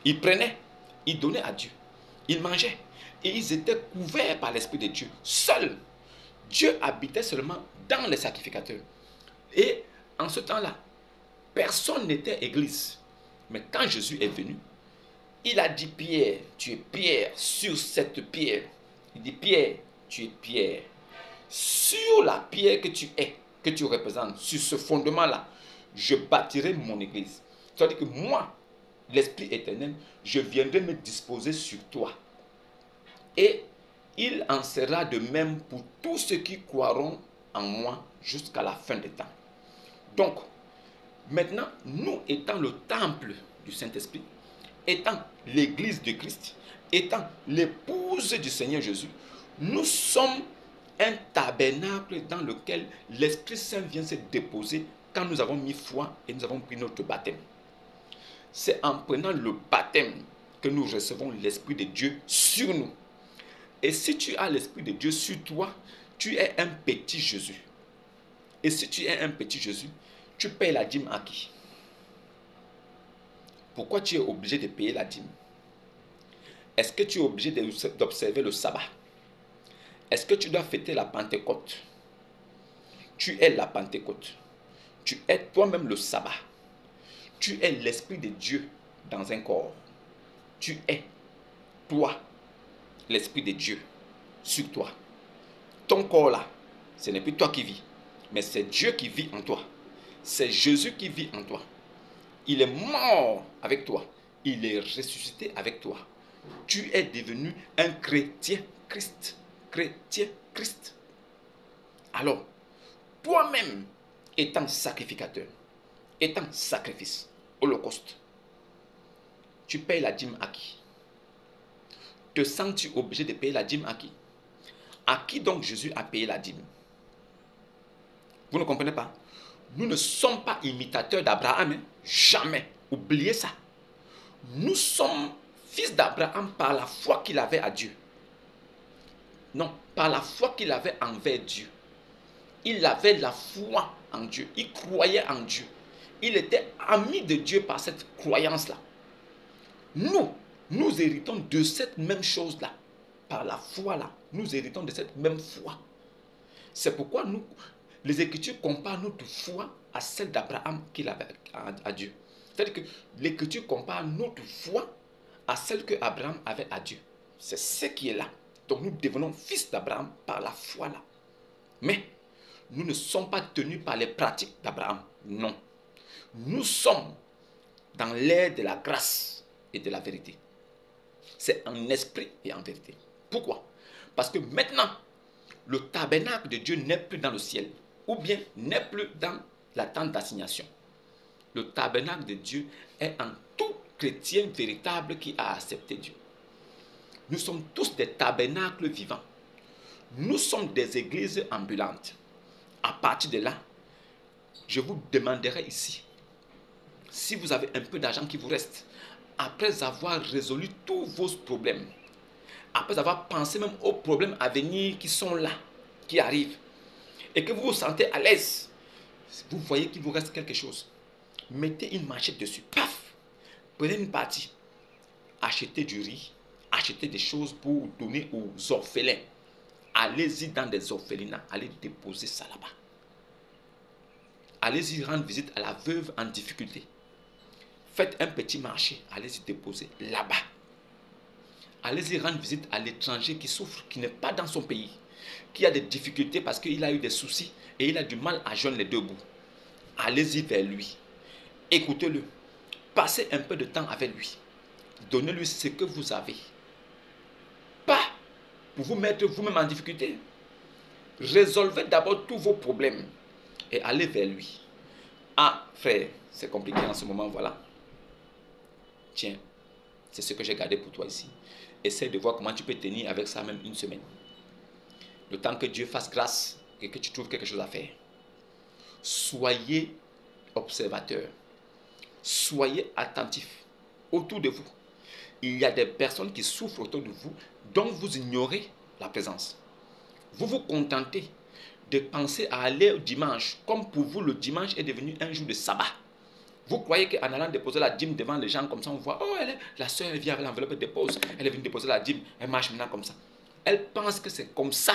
Ils prenaient, ils donnaient à Dieu. Ils mangeaient. Et ils étaient couverts par l'Esprit de Dieu. Seul, Dieu habitait seulement dans les sacrificateurs. Et en ce temps-là, personne n'était église. Mais quand Jésus est venu, il a dit: Pierre, tu es Pierre, sur cette pierre. Il dit: Pierre, tu es Pierre. Sur la pierre que tu es, que tu représentes, sur ce fondement-là, je bâtirai mon église. C'est-à-dire que moi, l'Esprit éternel, je viendrai me disposer sur toi. Et il en sera de même pour tous ceux qui croiront en moi jusqu'à la fin des temps. Donc, maintenant, nous étant le temple du Saint-Esprit, étant l'église de Christ, étant l'épouse du Seigneur Jésus, nous sommes un tabernacle dans lequel l'Esprit Saint vient se déposer quand nous avons mis foi et nous avons pris notre baptême. C'est en prenant le baptême que nous recevons l'Esprit de Dieu sur nous. Et si tu as l'Esprit de Dieu sur toi, tu es un petit Jésus. Et si tu es un petit Jésus, tu payes la dîme à qui? Pourquoi tu es obligé de payer la dîme? Est-ce que tu es obligé d'observer le sabbat? Est-ce que tu dois fêter la Pentecôte? Tu es la Pentecôte. Tu es toi-même le sabbat. Tu es l'Esprit de Dieu dans un corps. Tu es toi, l'Esprit de Dieu sur toi. Ton corps là, ce n'est plus toi qui vis, mais c'est Dieu qui vit en toi. C'est Jésus qui vit en toi. Il est mort avec toi. Il est ressuscité avec toi. Tu es devenu un chrétien Christ. Chrétien Christ. Alors, toi-même, étant sacrificateur, étant sacrifice, holocauste, tu payes la dîme à qui? Te sens-tu obligé de payer la dîme à qui? À qui donc Jésus a payé la dîme? Vous ne comprenez pas? Nous ne sommes pas imitateurs d'Abraham. Jamais. Oubliez ça. Nous sommes fils d'Abraham par la foi qu'il avait à Dieu. Non, par la foi qu'il avait envers Dieu. Il avait la foi en Dieu. Il croyait en Dieu. Il était ami de Dieu par cette croyance-là. Nous héritons de cette même chose-là. Par la foi-là, nous héritons de cette même foi. C'est pourquoi les Écritures comparent notre foi à celle d'Abraham qu'il avait à Dieu. C'est-à-dire que l'Écriture compare notre foi à celle que Abraham avait à Dieu. C'est ce qui est là. Donc nous devenons fils d'Abraham par la foi là. Mais nous ne sommes pas tenus par les pratiques d'Abraham. Non. Nous sommes dans l'ère de la grâce et de la vérité. C'est en esprit et en vérité. Pourquoi? Parce que maintenant, le tabernacle de Dieu n'est plus dans le ciel, ou bien n'est plus dans la tente d'assignation. Le tabernacle de Dieu est en tout chrétien véritable qui a accepté Dieu. Nous sommes tous des tabernacles vivants. Nous sommes des églises ambulantes. À partir de là, je vous demanderai ici, si vous avez un peu d'argent qui vous reste, après avoir résolu tous vos problèmes, après avoir pensé même aux problèmes à venir qui sont là, qui arrivent, et que vous vous sentez à l'aise, vous voyez qu'il vous reste quelque chose, mettez une machette dessus, paf, prenez une partie, achetez du riz, achetez des choses pour donner aux orphelins, allez-y dans des orphelinats, allez déposer ça là-bas. Allez-y rendre visite à la veuve en difficulté. Faites un petit marché, allez-y déposer là-bas. Allez-y rendre visite à l'étranger qui souffre, qui n'est pas dans son pays, qui a des difficultés parce qu'il a eu des soucis et il a du mal à joindre les deux bouts. Allez-y vers lui. Écoutez-le. Passez un peu de temps avec lui. Donnez-lui ce que vous avez. Pas pour vous mettre vous-même en difficulté. Résolvez d'abord tous vos problèmes et allez vers lui. Ah, frère, c'est compliqué en ce moment, voilà. Tiens, c'est ce que j'ai gardé pour toi ici. Essaye de voir comment tu peux tenir avec ça même une semaine. Le temps que Dieu fasse grâce et que tu trouves quelque chose à faire. Soyez observateur. Soyez attentif autour de vous. Il y a des personnes qui souffrent autour de vous dont vous ignorez la présence. Vous vous contentez de penser à aller au dimanche, comme pour vous le dimanche est devenu un jour de sabbat. Vous croyez qu'en allant déposer la dîme devant les gens comme ça, on voit, oh, la soeur elle vient avec l'enveloppe, elle dépose, elle est venue déposer la dîme, elle marche maintenant comme ça. Elle pense que c'est comme ça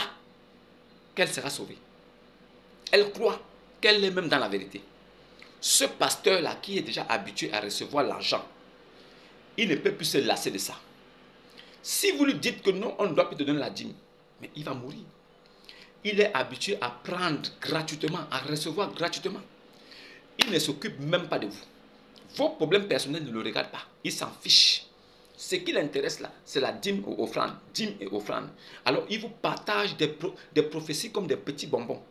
qu'elle sera sauvée. Elle croit qu'elle est même dans la vérité. Ce pasteur-là qui est déjà habitué à recevoir l'argent, il ne peut plus se lasser de ça. Si vous lui dites que non, on ne doit plus te donner la dîme, mais il va mourir. Il est habitué à prendre gratuitement, à recevoir gratuitement. Il ne s'occupe même pas de vous. Vos problèmes personnels ne le regardent pas. Il s'en fiche. Ce qui l'intéresse là, c'est la dîme ou offrande. Dîme et offrande. Alors, il vous partage des prophéties comme des petits bonbons.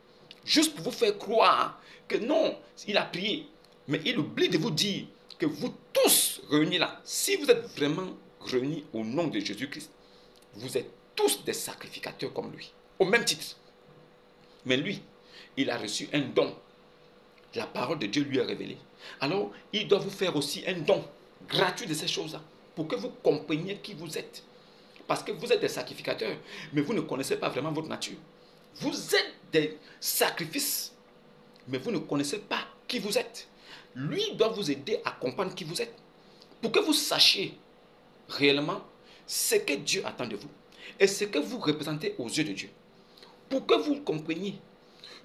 Juste pour vous faire croire que non, il a prié. Mais il oublie de vous dire que vous tous réunis là, si vous êtes vraiment réunis au nom de Jésus-Christ, vous êtes tous des sacrificateurs comme lui. Au même titre. Mais lui, il a reçu un don. La parole de Dieu lui est révélée. Alors, il doit vous faire aussi un don gratuit de ces choses-là pour que vous compreniez qui vous êtes. Parce que vous êtes des sacrificateurs, mais vous ne connaissez pas vraiment votre nature. Vous êtes des sacrifices, mais vous ne connaissez pas qui vous êtes. Lui doit vous aider à comprendre qui vous êtes. Pour que vous sachiez réellement ce que Dieu attend de vous et ce que vous représentez aux yeux de Dieu. Pour que vous compreniez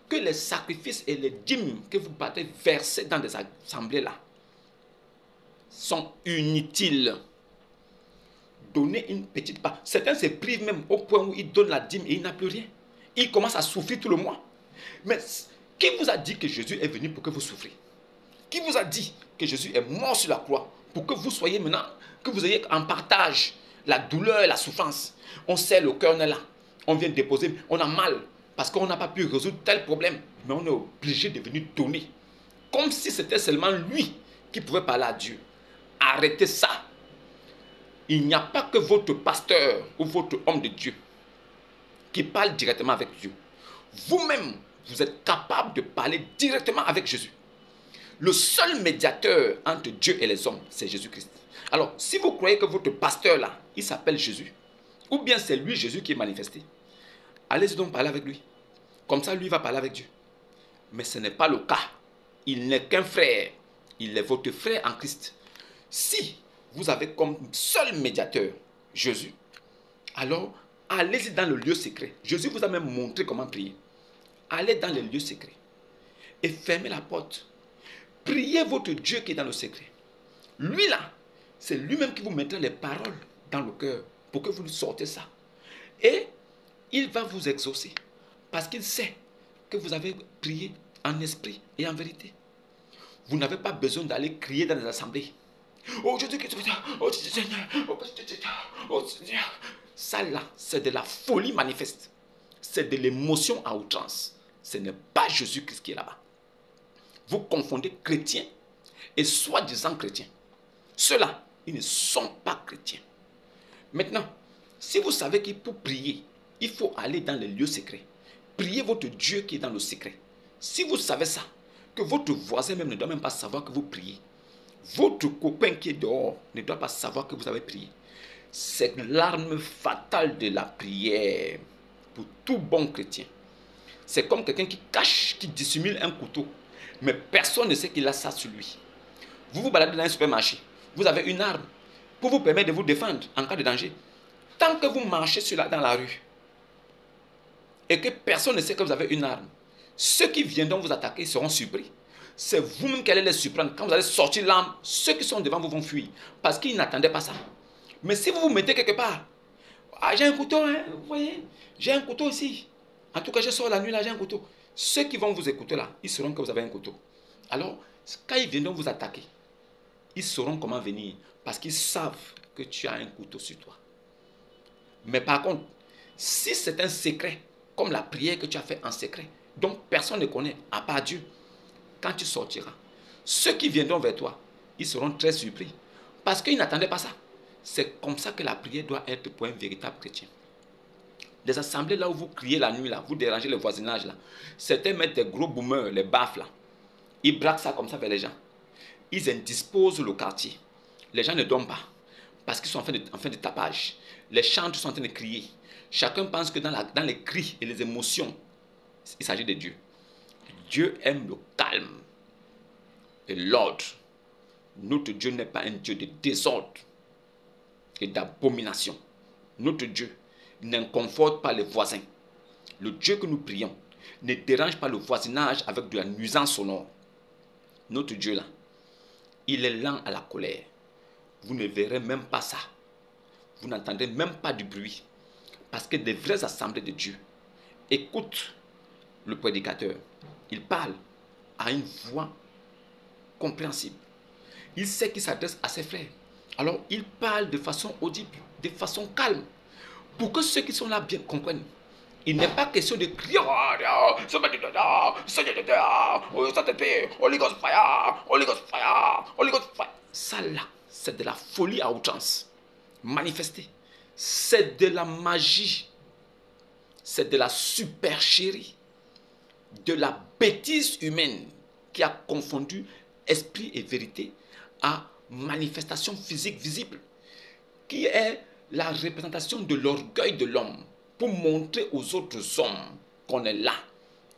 que les sacrifices et les dîmes que vous partez verser dans des assemblées là sont inutiles. Donnez une petite part. Certains se privent même au point où ils donnent la dîme et il n'a plus rien. Ils commencent à souffrir tout le mois. Mais qui vous a dit que Jésus est venu pour que vous souffriez? Qui vous a dit que Jésus est mort sur la croix pour que vous soyez maintenant, que vous ayez en partage la douleur et la souffrance? On serre le cœur, on est là. On vient déposer, on a mal parce qu'on n'a pas pu résoudre tel problème. Mais on est obligé de venir donner. Comme si c'était seulement lui qui pouvait parler à Dieu. Arrêtez ça. Il n'y a pas que votre pasteur ou votre homme de Dieu qui parle directement avec Dieu. Vous-même, vous êtes capable de parler directement avec Jésus. Le seul médiateur entre Dieu et les hommes, c'est Jésus-Christ. Alors, si vous croyez que votre pasteur là, il s'appelle Jésus, ou bien c'est lui Jésus qui est manifesté, allez-y donc parler avec lui. Comme ça, lui va parler avec Dieu. Mais ce n'est pas le cas. Il n'est qu'un frère. Il est votre frère en Christ. Si vous avez comme seul médiateur Jésus, alors allez-y dans le lieu secret. Jésus vous a même montré comment prier. Allez dans les lieux secrets et fermez la porte. Priez votre Dieu qui est dans le secret. Lui là, c'est lui-même qui vous mettra les paroles dans le cœur pour que vous lui sortez ça. Et il va vous exaucer parce qu'il sait que vous avez prié en esprit et en vérité. Vous n'avez pas besoin d'aller crier dans les assemblées. Oh Jésus, oh Seigneur, oh Seigneur. Ça là, c'est de la folie manifeste. C'est de l'émotion à outrance. Ce n'est pas Jésus-Christ qui est là-bas. Vous confondez chrétiens et soi-disant chrétiens. Ceux-là, ils ne sont pas chrétiens. Maintenant, si vous savez que pour prier, il faut aller dans les lieux secrets. Priez votre Dieu qui est dans le secret. Si vous savez ça, que votre voisin même ne doit même pas savoir que vous priez. Votre copain qui est dehors ne doit pas savoir que vous avez prié. C'est l'arme fatale de la prière pour tout bon chrétien. C'est comme quelqu'un qui cache, qui dissimule un couteau. Mais personne ne sait qu'il a ça sur lui. Vous vous baladez dans un supermarché. Vous avez une arme pour vous permettre de vous défendre en cas de danger. Tant que vous marchez dans la rue et que personne ne sait que vous avez une arme, ceux qui viendront vous attaquer seront surpris. C'est vous-même qui allez les surprendre. Quand vous allez sortir l'arme, ceux qui sont devant vous vont fuir parce qu'ils n'attendaient pas ça. Mais si vous vous mettez quelque part Ah, j'ai un couteau, hein, vous voyez. J'ai un couteau ici. En tout cas, je sors la nuit là, j'ai un couteau. Ceux qui vont vous écouter là, ils sauront que vous avez un couteau. Alors, quand ils viendront vous attaquer, ils sauront comment venir. Parce qu'ils savent que tu as un couteau sur toi. Mais par contre, si c'est un secret, comme la prière que tu as fait en secret, donc personne ne connaît, à part Dieu, quand tu sortiras, ceux qui viendront vers toi, ils seront très surpris. Parce qu'ils n'attendaient pas ça. C'est comme ça que la prière doit être pour un véritable chrétien. Les assemblées là où vous criez la nuit, là, vous dérangez le voisinage, là. Certains mettent des gros boomers, les baffes, là. Ils braquent ça comme ça vers les gens. Ils indisposent le quartier. Les gens ne dorment pas parce qu'ils sont en fin de tapage. Les chantres sont en train de crier. Chacun pense que dans les cris et les émotions, il s'agit de Dieu. Dieu aime le calme et l'ordre. Notre Dieu n'est pas un Dieu de désordre et d'abomination. Notre Dieu n'inconforte pas les voisins. Le Dieu que nous prions ne dérange pas le voisinage avec de la nuisance sonore. Notre Dieu là, il est lent à la colère. Vous ne verrez même pas ça. Vous n'entendrez même pas du bruit. Parce que des vraies assemblées de Dieu écoutent le prédicateur. Il parle à une voix compréhensible. Il sait qu'il s'adresse à ses frères. Alors il parle de façon audible, de façon calme, pour que ceux qui sont là bien comprennent. Il n'est pas question de crier Holy Ghost fire, Holy Ghost fire, Holy Ghost fire. Ça là, c'est de la folie à outrance. Manifestée. C'est de la magie. C'est de la supercherie. De la bêtise humaine qui a confondu esprit et vérité à manifestation physique visible, qui est la représentation de l'orgueil de l'homme pour montrer aux autres hommes qu'on est là.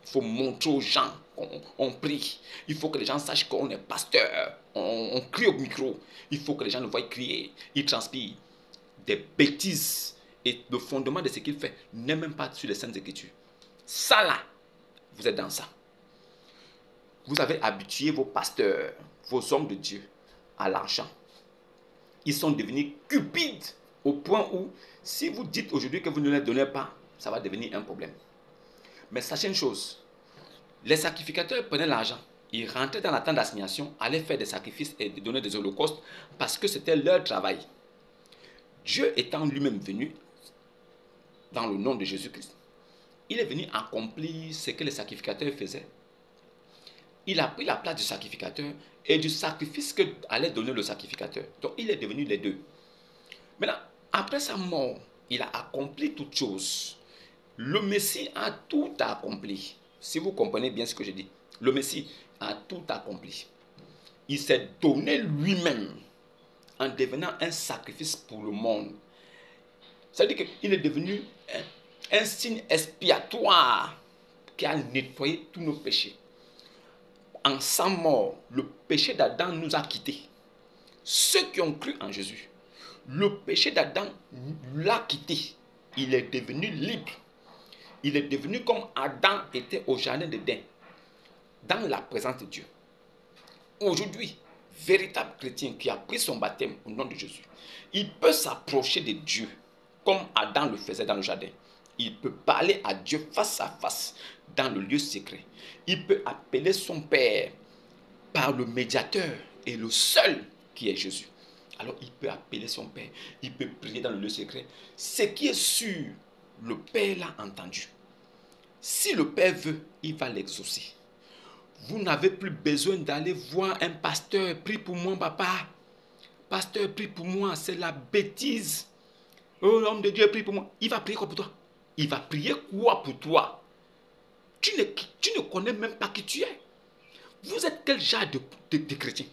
Il faut montrer aux gens qu'on prie. Il faut que les gens sachent qu'on est pasteur. On crie au micro. Il faut que les gens le voient crier. Il transpire des bêtises. Et le fondement de ce qu'il fait n'est même pas sur les Saintes Écritures. Ça là, vous êtes dans ça. Vous avez habitué vos pasteurs, vos hommes de Dieu à l'argent. Ils sont devenus cupides au point où, si vous dites aujourd'hui que vous ne les donnez pas, ça va devenir un problème. Mais sachez une chose, les sacrificateurs prenaient l'argent, ils rentraient dans la tente d'assignation, allaient faire des sacrifices et donner des holocaustes parce que c'était leur travail. Dieu étant lui-même venu dans le nom de Jésus-Christ, il est venu accomplir ce que les sacrificateurs faisaient. Il a pris la place du sacrificateur et du sacrifice que allait donner le sacrificateur. Donc il est devenu les deux. Maintenant, après sa mort, il a accompli toutes choses. Le Messie a tout accompli. Si vous comprenez bien ce que je dis, le Messie a tout accompli. Il s'est donné lui-même en devenant un sacrifice pour le monde. C'est-à-dire qu'il est devenu un signe expiatoire qui a nettoyé tous nos péchés. En sa mort, le péché d'Adam nous a quittés. Ceux qui ont cru en Jésus, le péché d'Adam l'a quitté. Il est devenu libre. Il est devenu comme Adam était au jardin d'Éden, dans la présence de Dieu. Aujourd'hui, véritable chrétien qui a pris son baptême au nom de Jésus, il peut s'approcher de Dieu comme Adam le faisait dans le jardin. Il peut parler à Dieu face à face dans le lieu secret. Il peut appeler son Père par le médiateur et le seul qui est Jésus. Alors il peut appeler son Père, il peut prier dans le lieu secret. Ce qui est sûr, le Père l'a entendu. Si le Père veut, il va l'exaucer. Vous n'avez plus besoin d'aller voir un pasteur. Prie pour moi, papa. Pasteur, prie pour moi. C'est la bêtise. Oh, l'homme de Dieu, prie pour moi. Il va prier quoi pour toi? Il va prier quoi pour toi? Tu ne connais même pas qui tu es. Vous êtes quel genre de chrétien?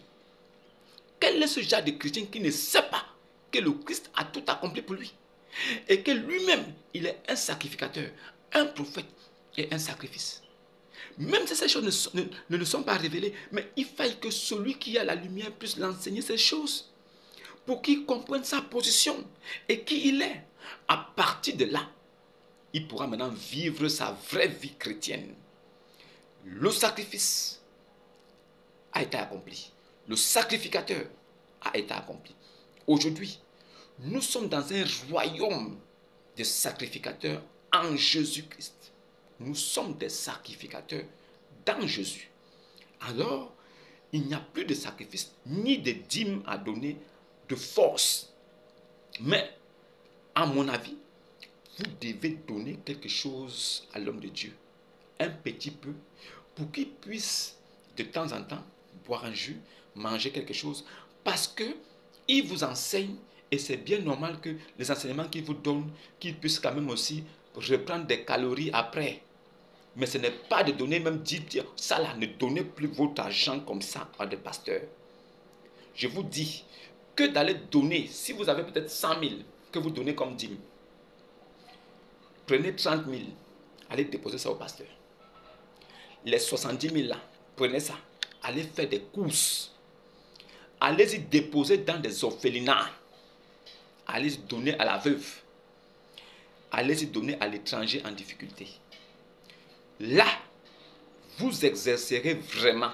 Quel est ce genre de chrétien qui ne sait pas que le Christ a tout accompli pour lui? Et que lui-même, il est un sacrificateur, un prophète et un sacrifice. Même si ces choses ne sont pas révélées, mais il faille que celui qui a la lumière puisse l'enseigner ces choses pour qu'il comprenne sa position et qui il est. À partir de là, il pourra maintenant vivre sa vraie vie chrétienne. Le sacrifice a été accompli. Le sacrificateur a été accompli. Aujourd'hui, nous sommes dans un royaume des sacrificateurs en Jésus-Christ. Nous sommes des sacrificateurs dans Jésus. Alors, il n'y a plus de sacrifice ni de dîmes à donner de force. Mais, à mon avis, vous devez donner quelque chose à l'homme de Dieu, un petit peu, pour qu'il puisse de temps en temps boire un jus, manger quelque chose, parce qu'il vous enseigne, et c'est bien normal que les enseignements qu'il vous donne, qu'il puisse quand même aussi reprendre des calories après. Mais ce n'est pas de donner même 10, ça là, ne donnez plus votre argent comme ça à des pasteurs. Je vous dis que d'aller donner, si vous avez peut-être 100 000 que vous donnez comme dîme, prenez 30 000, allez déposer ça au pasteur. Les 70 000 là, prenez ça, allez faire des courses. Allez-y déposer dans des orphelinats. Allez-y donner à la veuve. Allez-y donner à l'étranger en difficulté. Là, vous exercerez vraiment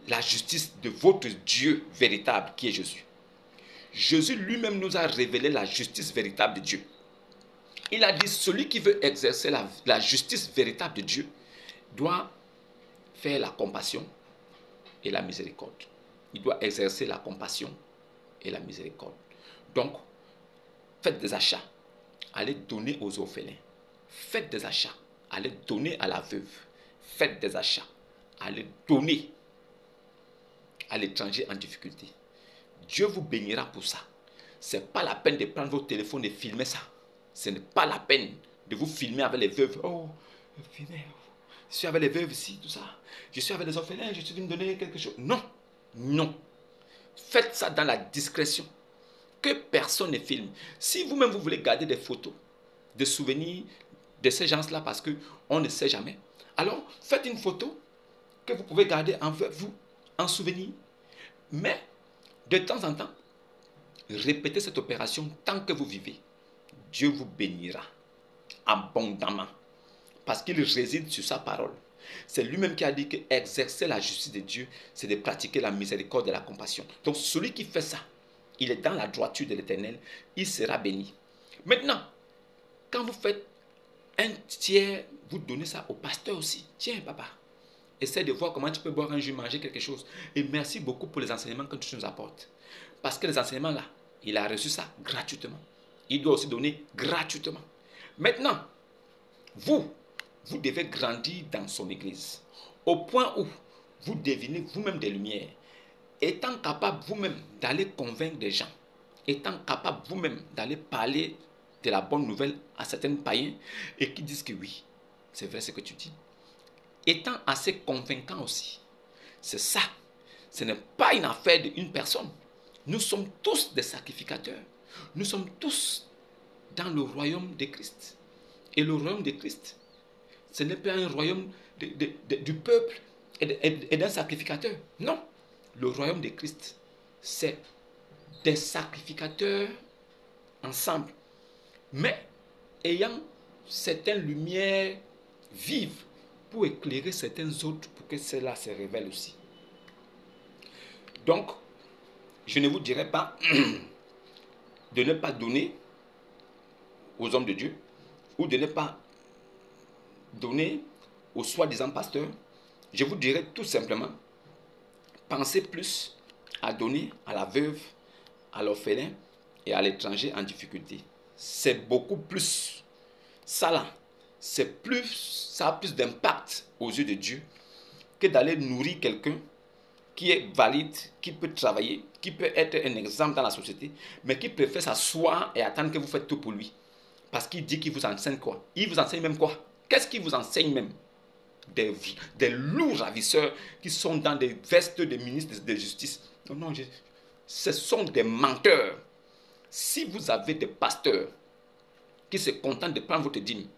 la justice de votre Dieu véritable qui est Jésus. Jésus lui-même nous a révélé la justice véritable de Dieu. Il a dit, celui qui veut exercer la justice véritable de Dieu doit faire la compassion et la miséricorde. Il doit exercer la compassion et la miséricorde. Donc, faites des achats, allez donner aux orphelins. Faites des achats, allez donner à la veuve. Faites des achats, allez donner à l'étranger en difficulté. Dieu vous bénira pour ça. Ce n'est pas la peine de prendre votre téléphone et filmer ça. Ce n'est pas la peine de vous filmer avec les veuves. Oh, filmez. Je suis avec les veuves ici, tout ça. Je suis avec les orphelins, je suis venu donner quelque chose. Non, non. Faites ça dans la discrétion. Que personne ne filme. Si vous-même vous voulez garder des photos, des souvenirs de ces gens-là, parce qu'on ne sait jamais, alors faites une photo que vous pouvez garder en vous, en souvenir. Mais de temps en temps, répétez cette opération tant que vous vivez. Dieu vous bénira abondamment parce qu'il réside sur sa parole. C'est lui-même qui a dit que exercer la justice de Dieu, c'est de pratiquer la miséricorde et la compassion. Donc celui qui fait ça, il est dans la droiture de l'Éternel, il sera béni. Maintenant, quand vous faites un tiers, vous donnez ça au pasteur aussi. Tiens, papa, essaie de voir comment tu peux boire un jus, manger quelque chose. Et merci beaucoup pour les enseignements que tu nous apportes. Parce que les enseignements là, il a reçu ça gratuitement. Il doit aussi donner gratuitement. Maintenant, vous devez grandir dans son église. Au point où vous devenez vous-même des lumières. Étant capable vous-même d'aller convaincre des gens. Étant capable vous-même d'aller parler de la bonne nouvelle à certains païens et qui disent que oui, c'est vrai ce que tu dis. Étant assez convaincant aussi. C'est ça. Ce n'est pas une affaire d'une personne. Nous sommes tous des sacrificateurs. Nous sommes tous dans le royaume de Christ. Et le royaume de Christ, ce n'est pas un royaume du peuple et d'un sacrificateur. Non. Le royaume de Christ, c'est des sacrificateurs ensemble, mais ayant certaines lumières vives pour éclairer certains autres pour que cela se révèle aussi. Donc, je ne vous dirai pas de ne pas donner aux hommes de Dieu ou de ne pas donner aux soi-disant pasteurs. Je vous dirai tout simplement, pensez plus à donner à la veuve, à l'orphelin et à l'étranger en difficulté. C'est beaucoup plus. Ça là, ça a plus d'impact aux yeux de Dieu que d'aller nourrir quelqu'un qui est valide, qui peut travailler, qui peut être un exemple dans la société, mais qui préfère s'asseoir et attendre que vous faites tout pour lui. Parce qu'il dit qu'il vous enseigne quoi? Il vous enseigne même quoi? Qu'est-ce qu'il vous enseigne même? Des lourds ravisseurs qui sont dans des vestes de ministres de justice. Non, ce sont des menteurs. Si vous avez des pasteurs qui se contentent de prendre votre dîme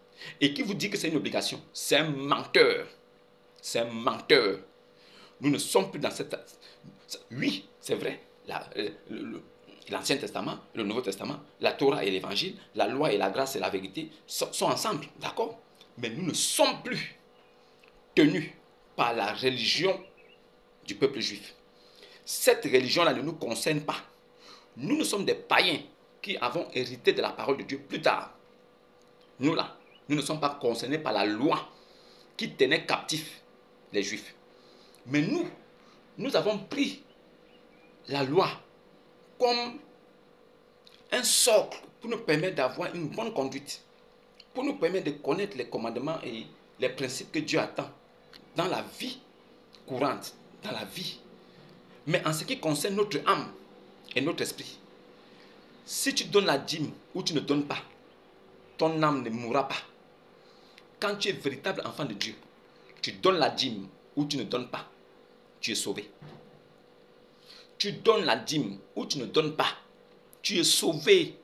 et qui vous disent que c'est une obligation, c'est un menteur. C'est un menteur. Nous ne sommes plus dans cette... Oui, c'est vrai, l'Ancien Testament, le Nouveau Testament, la Torah et l'Évangile, la loi et la grâce et la vérité sont ensemble, d'accord? Mais nous ne sommes plus tenus par la religion du peuple juif. Cette religion-là ne nous concerne pas. Nous sommes des païens. qui avons hérité de la parole de Dieu plus tard. Nous là, nous ne sommes pas concernés par la loi qui tenait captifs les Juifs. Mais nous avons pris la loi comme un socle pour nous permettre d'avoir une bonne conduite, pour nous permettre de connaître les commandements et les principes que Dieu attend dans la vie courante, dans la vie. Mais en ce qui concerne notre âme et notre esprit, si tu donnes la dîme ou tu ne donnes pas, ton âme ne mourra pas. Quand tu es véritable enfant de Dieu, tu donnes la dîme ou tu ne donnes pas, tu es sauvé. Tu donnes la dîme ou tu ne donnes pas, tu es sauvé.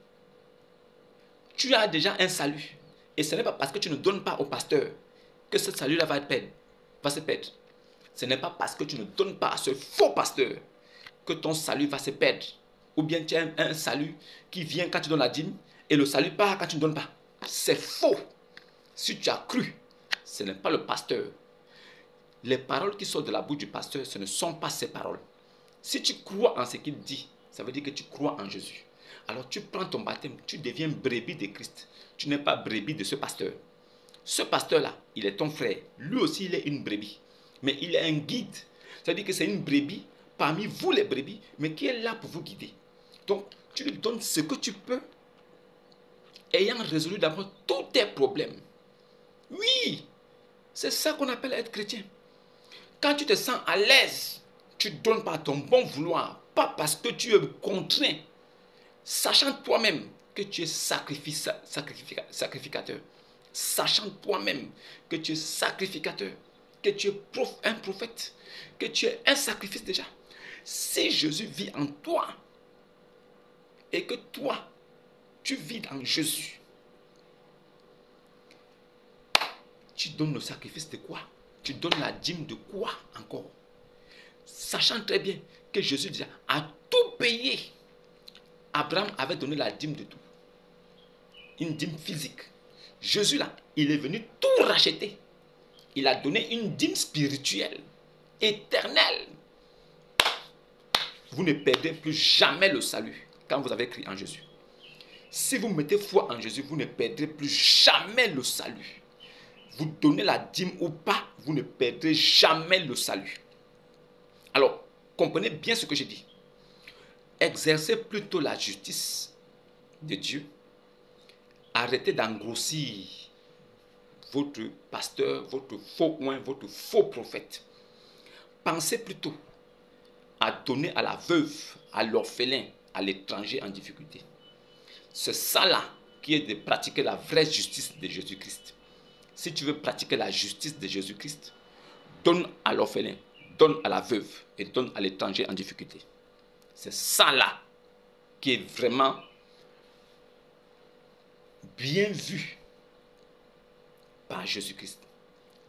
Tu as déjà un salut. Et ce n'est pas parce que tu ne donnes pas au pasteur que ce salut-là va se perdre. Ce n'est pas parce que tu ne donnes pas à ce faux pasteur que ton salut va se perdre. Ou bien tu as un salut qui vient quand tu donnes la dîme et le salut part quand tu ne donnes pas. C'est faux. Si tu as cru, ce n'est pas le pasteur. Les paroles qui sortent de la bouche du pasteur, ce ne sont pas ses paroles. Si tu crois en ce qu'il dit, ça veut dire que tu crois en Jésus. Alors tu prends ton baptême, tu deviens brebis de Christ. Tu n'es pas brebis de ce pasteur. Ce pasteur-là, il est ton frère. Lui aussi, il est une brebis. Mais il est un guide. Ça veut dire que c'est une brebis parmi vous les brebis, mais qui est là pour vous guider. Donc, tu lui donnes ce que tu peux, ayant résolu d'abord tous tes problèmes. Oui, c'est ça qu'on appelle être chrétien. Quand tu te sens à l'aise, tu donnes par ton bon vouloir, pas parce que tu es contraint, sachant toi-même que tu es sacrificateur, sachant toi-même que tu es sacrificateur, que tu es un prophète, que tu es un sacrifice déjà. Si Jésus vit en toi et que toi, tu vis en Jésus, tu donnes le sacrifice de quoi? Tu donnes la dîme de quoi encore? Sachant très bien que Jésus déjà a tout payé. Abraham avait donné la dîme de tout. Une dîme physique. Jésus là, il est venu tout racheter. Il a donné une dîme spirituelle, éternelle. Vous ne perdez plus jamais le salut quand vous avez cru en Jésus. Si vous mettez foi en Jésus, vous ne perdrez plus jamais le salut. Vous donnez la dîme ou pas, vous ne perdrez jamais le salut. Alors, comprenez bien ce que j'ai dit. Exercez plutôt la justice de Dieu. Arrêtez d'engrossir votre pasteur, votre faux oint, votre faux prophète. Pensez plutôt à donner à la veuve, à l'orphelin, à l'étranger en difficulté. C'est ça là qui est de pratiquer la vraie justice de Jésus-Christ. Si tu veux pratiquer la justice de Jésus-Christ, donne à l'orphelin, donne à la veuve et donne à l'étranger en difficulté. C'est ça là qui est vraiment bien vu par Jésus-Christ.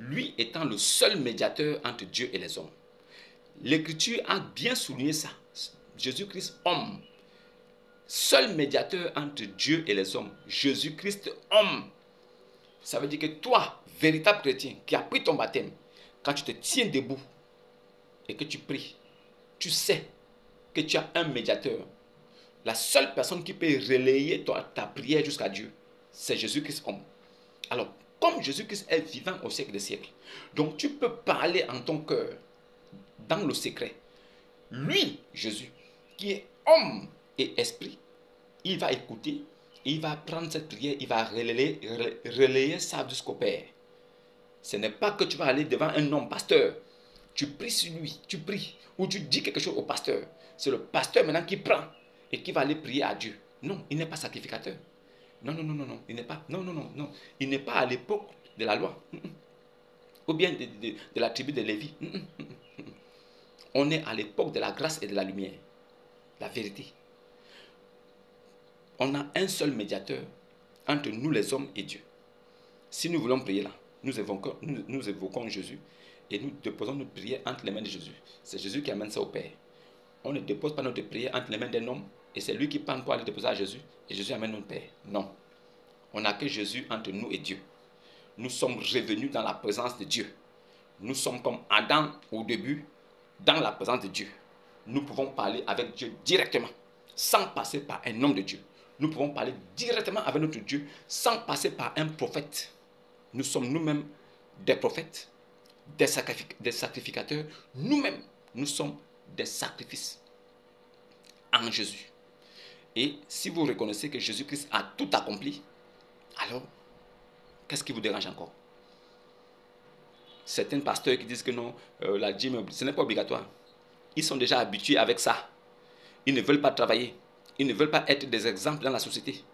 Lui étant le seul médiateur entre Dieu et les hommes. L'Écriture a bien souligné ça. Jésus-Christ, homme. Seul médiateur entre Dieu et les hommes. Jésus-Christ, homme. Ça veut dire que toi, véritable chrétien, qui as pris ton baptême, quand tu te tiens debout et que tu pries, tu sais que tu as un médiateur. La seule personne qui peut relayer ta prière jusqu'à Dieu, c'est Jésus-Christ homme. Alors, comme Jésus-Christ est vivant au siècle des siècles, donc tu peux parler en ton cœur, dans le secret. Lui, Jésus, qui est homme et esprit, il va écouter, il va prendre cette prière, il va relayer ça jusqu'au Père. Ce n'est pas que tu vas aller devant un homme pasteur, tu pries sur lui, tu pries, ou tu dis quelque chose au pasteur. C'est le pasteur maintenant qui prend et qui va aller prier à Dieu. Non, il n'est pas sacrificateur. Non, il n'est pas. Non. Il n'est pas à l'époque de la loi. Ou bien de la tribu de Lévi. On est à l'époque de la grâce et de la lumière. La vérité. On a un seul médiateur entre nous les hommes et Dieu. Si nous voulons prier là, nous évoquons Jésus et nous déposons notre prière entre les mains de Jésus. C'est Jésus qui amène ça au Père. On ne dépose pas notre prière entre les mains d'un homme et c'est lui qui prend pour aller déposer à Jésus et Jésus amène notre Père. Non. On n'a que Jésus entre nous et Dieu. Nous sommes revenus dans la présence de Dieu. Nous sommes comme Adam au début, dans la présence de Dieu. Nous pouvons parler avec Dieu directement, sans passer par un homme de Dieu. nous pouvons parler directement avec notre Dieu sans passer par un prophète. Nous sommes nous-mêmes des prophètes, des sacrificateurs. Nous-mêmes, nous sommes des sacrifices en Jésus. Et si vous reconnaissez que Jésus-Christ a tout accompli, alors, qu'est-ce qui vous dérange encore? Certains pasteurs qui disent que non, la dîme, ce n'est pas obligatoire. Ils sont déjà habitués avec ça. Ils ne veulent pas travailler. Ils ne veulent pas être des exemples dans la société.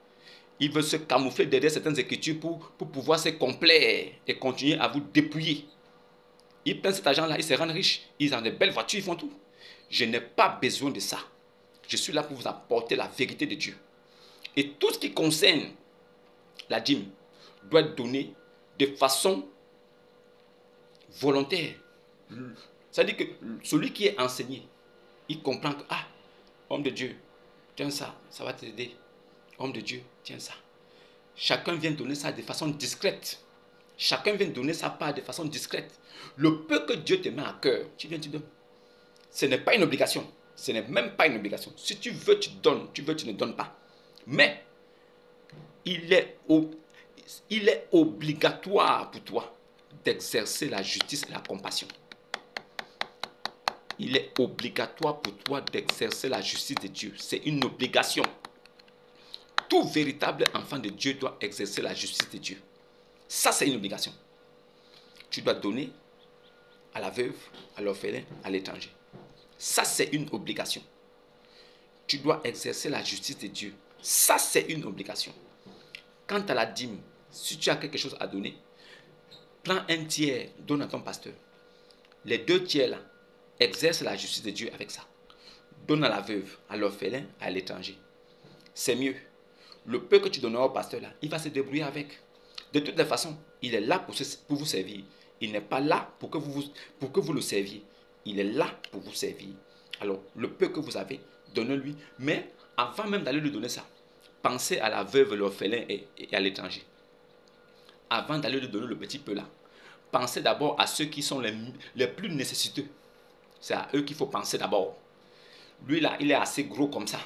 Ils veulent se camoufler derrière certaines écritures pour pouvoir se complaire et continuer à vous dépouiller. Ils prennent cet argent-là, ils se rendent riches, ils ont des belles voitures, ils font tout. Je n'ai pas besoin de ça. Je suis là pour vous apporter la vérité de Dieu. Et tout ce qui concerne la dîme doit être donné de façon volontaire. C'est-à-dire que celui qui est enseigné, il comprend que, ah, homme de Dieu, tiens ça, ça va t'aider. Homme de Dieu, tiens ça. Chacun vient donner ça de façon discrète. Chacun vient donner sa part de façon discrète. Le peu que Dieu te met à cœur, tu viens, tu donnes. Ce n'est pas une obligation. Ce n'est même pas une obligation. Si tu veux, tu donnes. Tu veux, tu ne donnes pas. Mais, il est obligatoire pour toi d'exercer la justice et la compassion. Il est obligatoire pour toi d'exercer la justice de Dieu. C'est une obligation. Tout véritable enfant de Dieu doit exercer la justice de Dieu. Ça, c'est une obligation. Tu dois donner à la veuve, à l'orphelin, à l'étranger. Ça, c'est une obligation. Tu dois exercer la justice de Dieu. Ça, c'est une obligation. Quant à la dîme, si tu as quelque chose à donner, prends un tiers, donne à ton pasteur. Les 2 tiers là, exerce la justice de Dieu avec ça. Donne à la veuve, à l'orphelin, à l'étranger. C'est mieux. Le peu que tu donneras au pasteur là, il va se débrouiller avec. De toutes les façons, il est là pour vous servir. Il n'est pas là pour que vous le serviez. Il est là pour vous servir. Alors, le peu que vous avez, donnez-lui. Mais avant même d'aller lui donner ça, pensez à la veuve, l'orphelin et à l'étranger. Avant d'aller lui donner le petit peu là, pensez d'abord à ceux qui sont les plus nécessiteux. C'est à eux qu'il faut penser d'abord. Lui là, il est assez gros comme ça.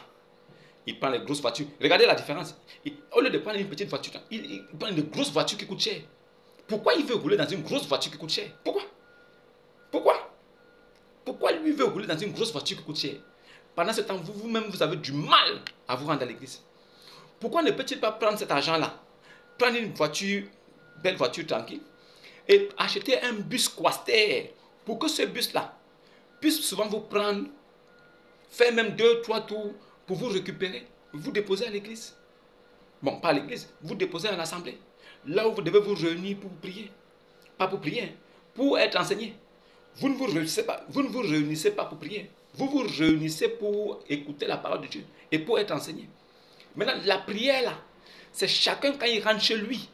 Il prend les grosses voitures. Regardez la différence. Au lieu de prendre une petite voiture, il prend une grosse voiture qui coûte cher. Pourquoi il veut rouler dans une grosse voiture qui coûte cher? Pourquoi lui veut rouler dans une grosse voiture qui coûte cher? Pendant ce temps, vous-même, vous avez du mal à vous rendre à l'église. Pourquoi ne peut-il pas prendre cet argent-là, prendre une voiture, belle voiture tranquille, et acheter un bus Quaster pour que ce bus-là puisse souvent vous prendre, faire même 2-3 tours pour vous récupérer, vous déposer à l'église. Bon, pas à l'église, vous déposez à l'assemblée. Là où vous devez vous réunir pour prier. Pas pour prier, pour être enseigné. Vous ne vous réunissez pas pour prier. Vous vous réunissez pour écouter la parole de Dieu et pour être enseigné. Maintenant, la prière là, c'est chacun quand il rentre chez lui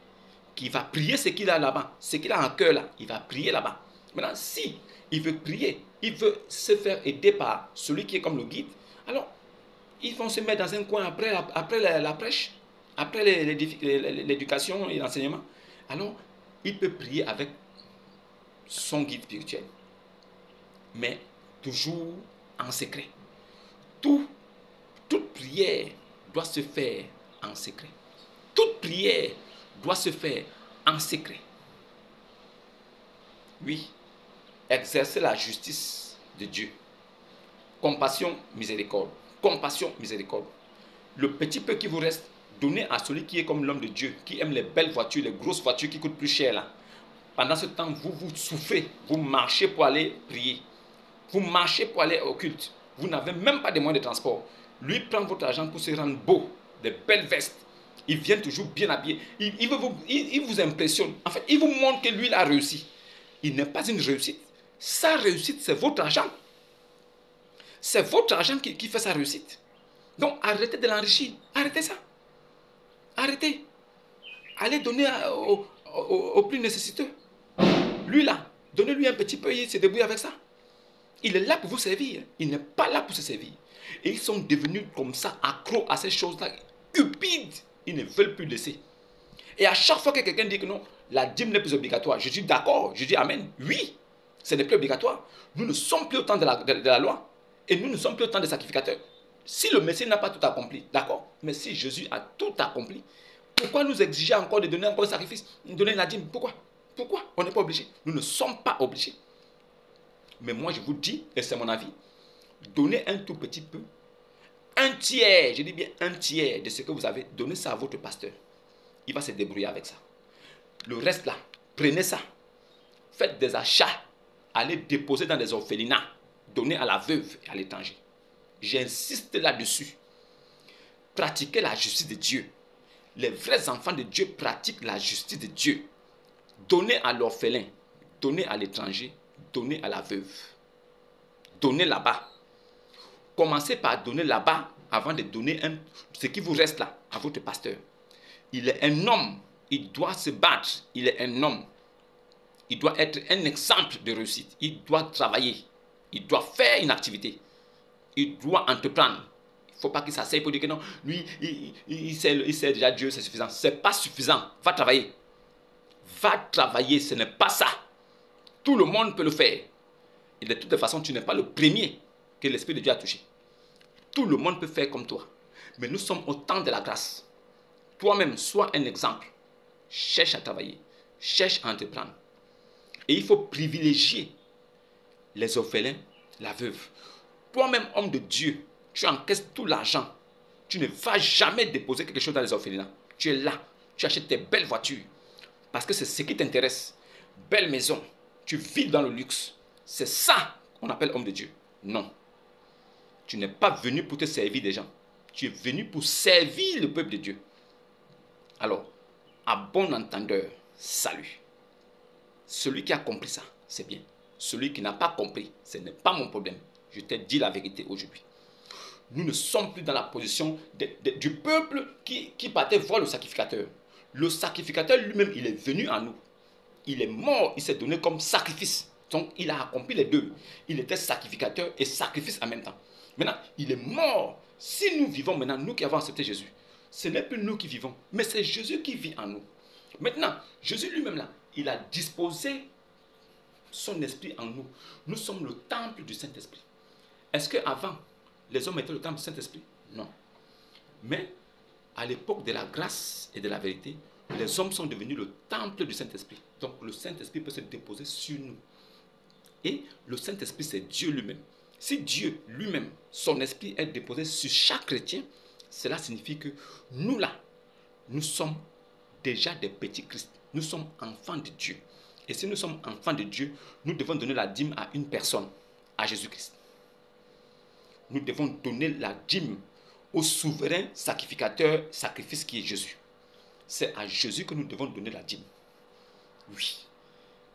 qui va prier ce qu'il a là-bas, ce qu'il a en cœur là, il va prier là-bas. Maintenant, si il veut prier, il veut se faire aider par celui qui est comme le guide, alors ils vont se mettre dans un coin après la prêche, après l'éducation et l'enseignement. Alors, il peut prier avec son guide spirituel, mais toujours en secret. Toute prière doit se faire en secret. Toute prière doit se faire en secret. Oui, exercer la justice de Dieu. Compassion, miséricorde. Compassion, miséricorde. Le petit peu qui vous reste, donnez à celui qui est comme l'homme de Dieu, qui aime les belles voitures, les grosses voitures qui coûtent plus cher là. Pendant ce temps, vous souffrez, vous marchez pour aller prier. Vous marchez pour aller au culte. Vous n'avez même pas de moyens de transport. Lui prend votre argent pour se rendre beau, des belles vestes. Il vient toujours bien habillé. Il vous impressionne. En fait, il vous montre que lui, il a réussi. Il n'est pas une réussite. Sa réussite, c'est votre argent. C'est votre argent qui fait sa réussite. Donc, arrêtez de l'enrichir. Arrêtez ça. Arrêtez. Allez donner aux plus nécessiteux. Lui là, donnez-lui un petit peu, il se débrouille avec ça. Il est là pour vous servir. Il n'est pas là pour se servir. Et ils sont devenus comme ça, accros à ces choses-là, cupides. Ils ne veulent plus laisser. Et à chaque fois que quelqu'un dit que non, la dîme n'est plus obligatoire, je dis d'accord, je dis amen. Oui, ce n'est plus obligatoire. Nous ne sommes plus au temps de la loi. Et nous ne sommes plus au temps des sacrificateurs. Si le Messie n'a pas tout accompli, d'accord, mais si Jésus a tout accompli, pourquoi nous exiger encore de donner encore un sacrifice, de donner la dîme? Pourquoi? Pourquoi on n'est pas obligé? Nous ne sommes pas obligés. Mais moi, je vous dis, et c'est mon avis, donnez un tout petit peu, un tiers, je dis bien un tiers de ce que vous avez, donnez ça à votre pasteur. Il va se débrouiller avec ça. Le reste là, prenez ça, faites des achats, allez déposer dans des orphelinats, donnez à la veuve et à l'étranger. J'insiste là-dessus. Pratiquez la justice de Dieu. Les vrais enfants de Dieu pratiquent la justice de Dieu. Donnez à l'orphelin, donnez à l'étranger, donnez à la veuve. Donnez là-bas. Commencez par donner là-bas avant de donner ce qui vous reste là à votre pasteur. Il est un homme, il doit se battre, il est un homme. Il doit être un exemple de réussite. Il doit travailler, il doit faire une activité, il doit entreprendre. Il ne faut pas qu'il s'asseye pour dire que non, lui, il sait déjà Dieu, c'est suffisant. Ce n'est pas suffisant. Va travailler. Va travailler, ce n'est pas ça. Tout le monde peut le faire. Et de toute façon, tu n'es pas le premier que l'Esprit de Dieu a touché. Tout le monde peut faire comme toi. Mais nous sommes au temps de la grâce. Toi-même, sois un exemple. Cherche à travailler. Cherche à entreprendre. Et il faut privilégier les orphelins, la veuve. Toi-même, homme de Dieu, tu encaisses tout l'argent. Tu ne vas jamais déposer quelque chose dans les orphelinats. Tu es là. Tu achètes tes belles voitures. Parce que c'est ce qui t'intéresse. Belle maison. Tu vis dans le luxe. C'est ça qu'on appelle homme de Dieu. Non. Tu n'es pas venu pour te servir des gens. Tu es venu pour servir le peuple de Dieu. Alors, à bon entendeur, salut. Celui qui a compris ça, c'est bien. Celui qui n'a pas compris, ce n'est pas mon problème. Je t'ai dit la vérité aujourd'hui. Nous ne sommes plus dans la position du peuple qui partait voir le sacrificateur. Le sacrificateur lui-même, il est venu à nous. Il est mort, il s'est donné comme sacrifice. Donc, il a accompli les deux. Il était sacrificateur et sacrifice en même temps. Maintenant, il est mort. Si nous vivons maintenant, nous qui avons accepté Jésus, ce n'est plus nous qui vivons, mais c'est Jésus qui vit en nous. Maintenant, Jésus lui-même là, il a disposé son esprit en nous. Nous sommes le temple du Saint-Esprit. Est-ce qu'avant, les hommes étaient le temple du Saint-Esprit? Non. Mais, à l'époque de la grâce et de la vérité, les hommes sont devenus le temple du Saint-Esprit. Donc, le Saint-Esprit peut se déposer sur nous. Et le Saint-Esprit, c'est Dieu lui-même. Si Dieu lui-même, son esprit est déposé sur chaque chrétien, cela signifie que nous là, nous sommes déjà des petits Christ. Nous sommes enfants de Dieu. Et si nous sommes enfants de Dieu, nous devons donner la dîme à une personne, à Jésus-Christ. Nous devons donner la dîme au souverain sacrificateur, sacrifice qui est Jésus. C'est à Jésus que nous devons donner la dîme. Oui.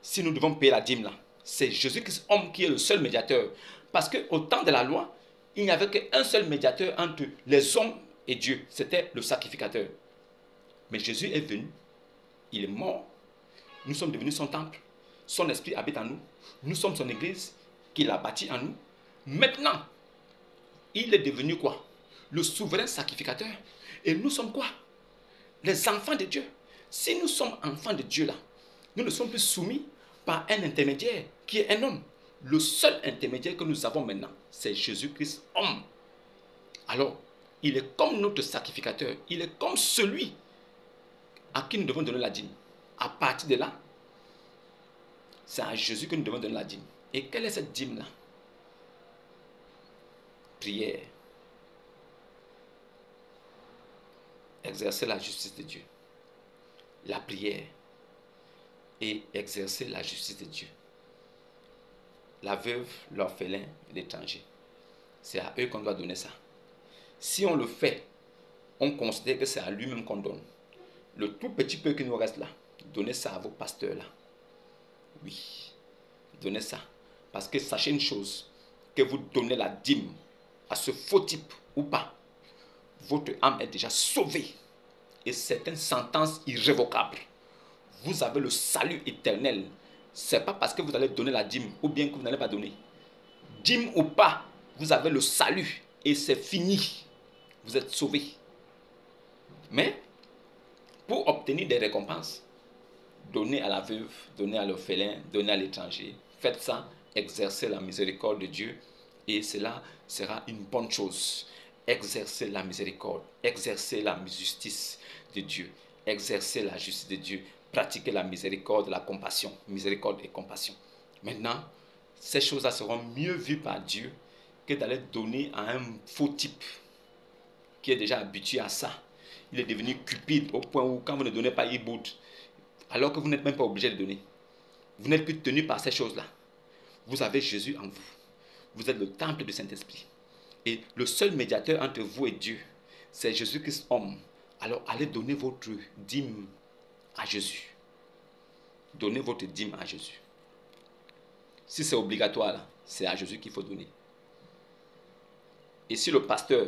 Si nous devons payer la dîme là, c'est Jésus-Christ, homme, qui est le seul médiateur. Parce qu'au temps de la loi, il n'y avait qu'un seul médiateur entre les hommes et Dieu. C'était le sacrificateur. Mais Jésus est venu. Il est mort. Nous sommes devenus son temple. Son esprit habite en nous. Nous sommes son église qu'il a bâtie en nous. Maintenant, il est devenu quoi? Le souverain sacrificateur. Et nous sommes quoi? Les enfants de Dieu. Si nous sommes enfants de Dieu là, nous ne sommes plus soumis par un intermédiaire qui est un homme. Le seul intermédiaire que nous avons maintenant, c'est Jésus-Christ, homme. Alors, il est comme notre sacrificateur. Il est comme celui à qui nous devons donner la dîme. À partir de là, c'est à Jésus que nous devons donner la dîme. Et quelle est cette dîme-là? Prière. Exercer la justice de Dieu. La prière. Et exercer la justice de Dieu. La veuve, l'orphelin, l'étranger. C'est à eux qu'on doit donner ça. Si on le fait, on considère que c'est à lui-même qu'on donne. Le tout petit peu qui nous reste là, donnez ça à vos pasteurs là. Oui, donnez ça. Parce que sachez une chose, que vous donnez la dîme à ce faux type ou pas, votre âme est déjà sauvée. Et c'est une sentence irrévocable. Vous avez le salut éternel. Ce n'est pas parce que vous allez donner la dîme ou bien que vous n'allez pas donner. Dîme ou pas, vous avez le salut et c'est fini. Vous êtes sauvés. Mais, pour obtenir des récompenses, donnez à la veuve, donnez à l'orphelin, donnez à l'étranger. Faites ça, exercez la miséricorde de Dieu et cela sera une bonne chose. exercer la miséricorde, exercer la justice de Dieu, exercer la justice de Dieu, pratiquer la miséricorde, la compassion, miséricorde et compassion. Maintenant, ces choses-là seront mieux vues par Dieu que d'aller donner à un faux type qui est déjà habitué à ça. Il est devenu cupide au point où quand vous ne donnez pas, il boude. Alors que vous n'êtes même pas obligé de donner. Vous n'êtes plus tenu par ces choses-là. Vous avez Jésus en vous. Vous êtes le temple du Saint-Esprit. Et le seul médiateur entre vous et Dieu, c'est Jésus-Christ homme. Alors allez donner votre dîme à Jésus. Donnez votre dîme à Jésus. Si c'est obligatoire, c'est à Jésus qu'il faut donner. Et si le pasteur,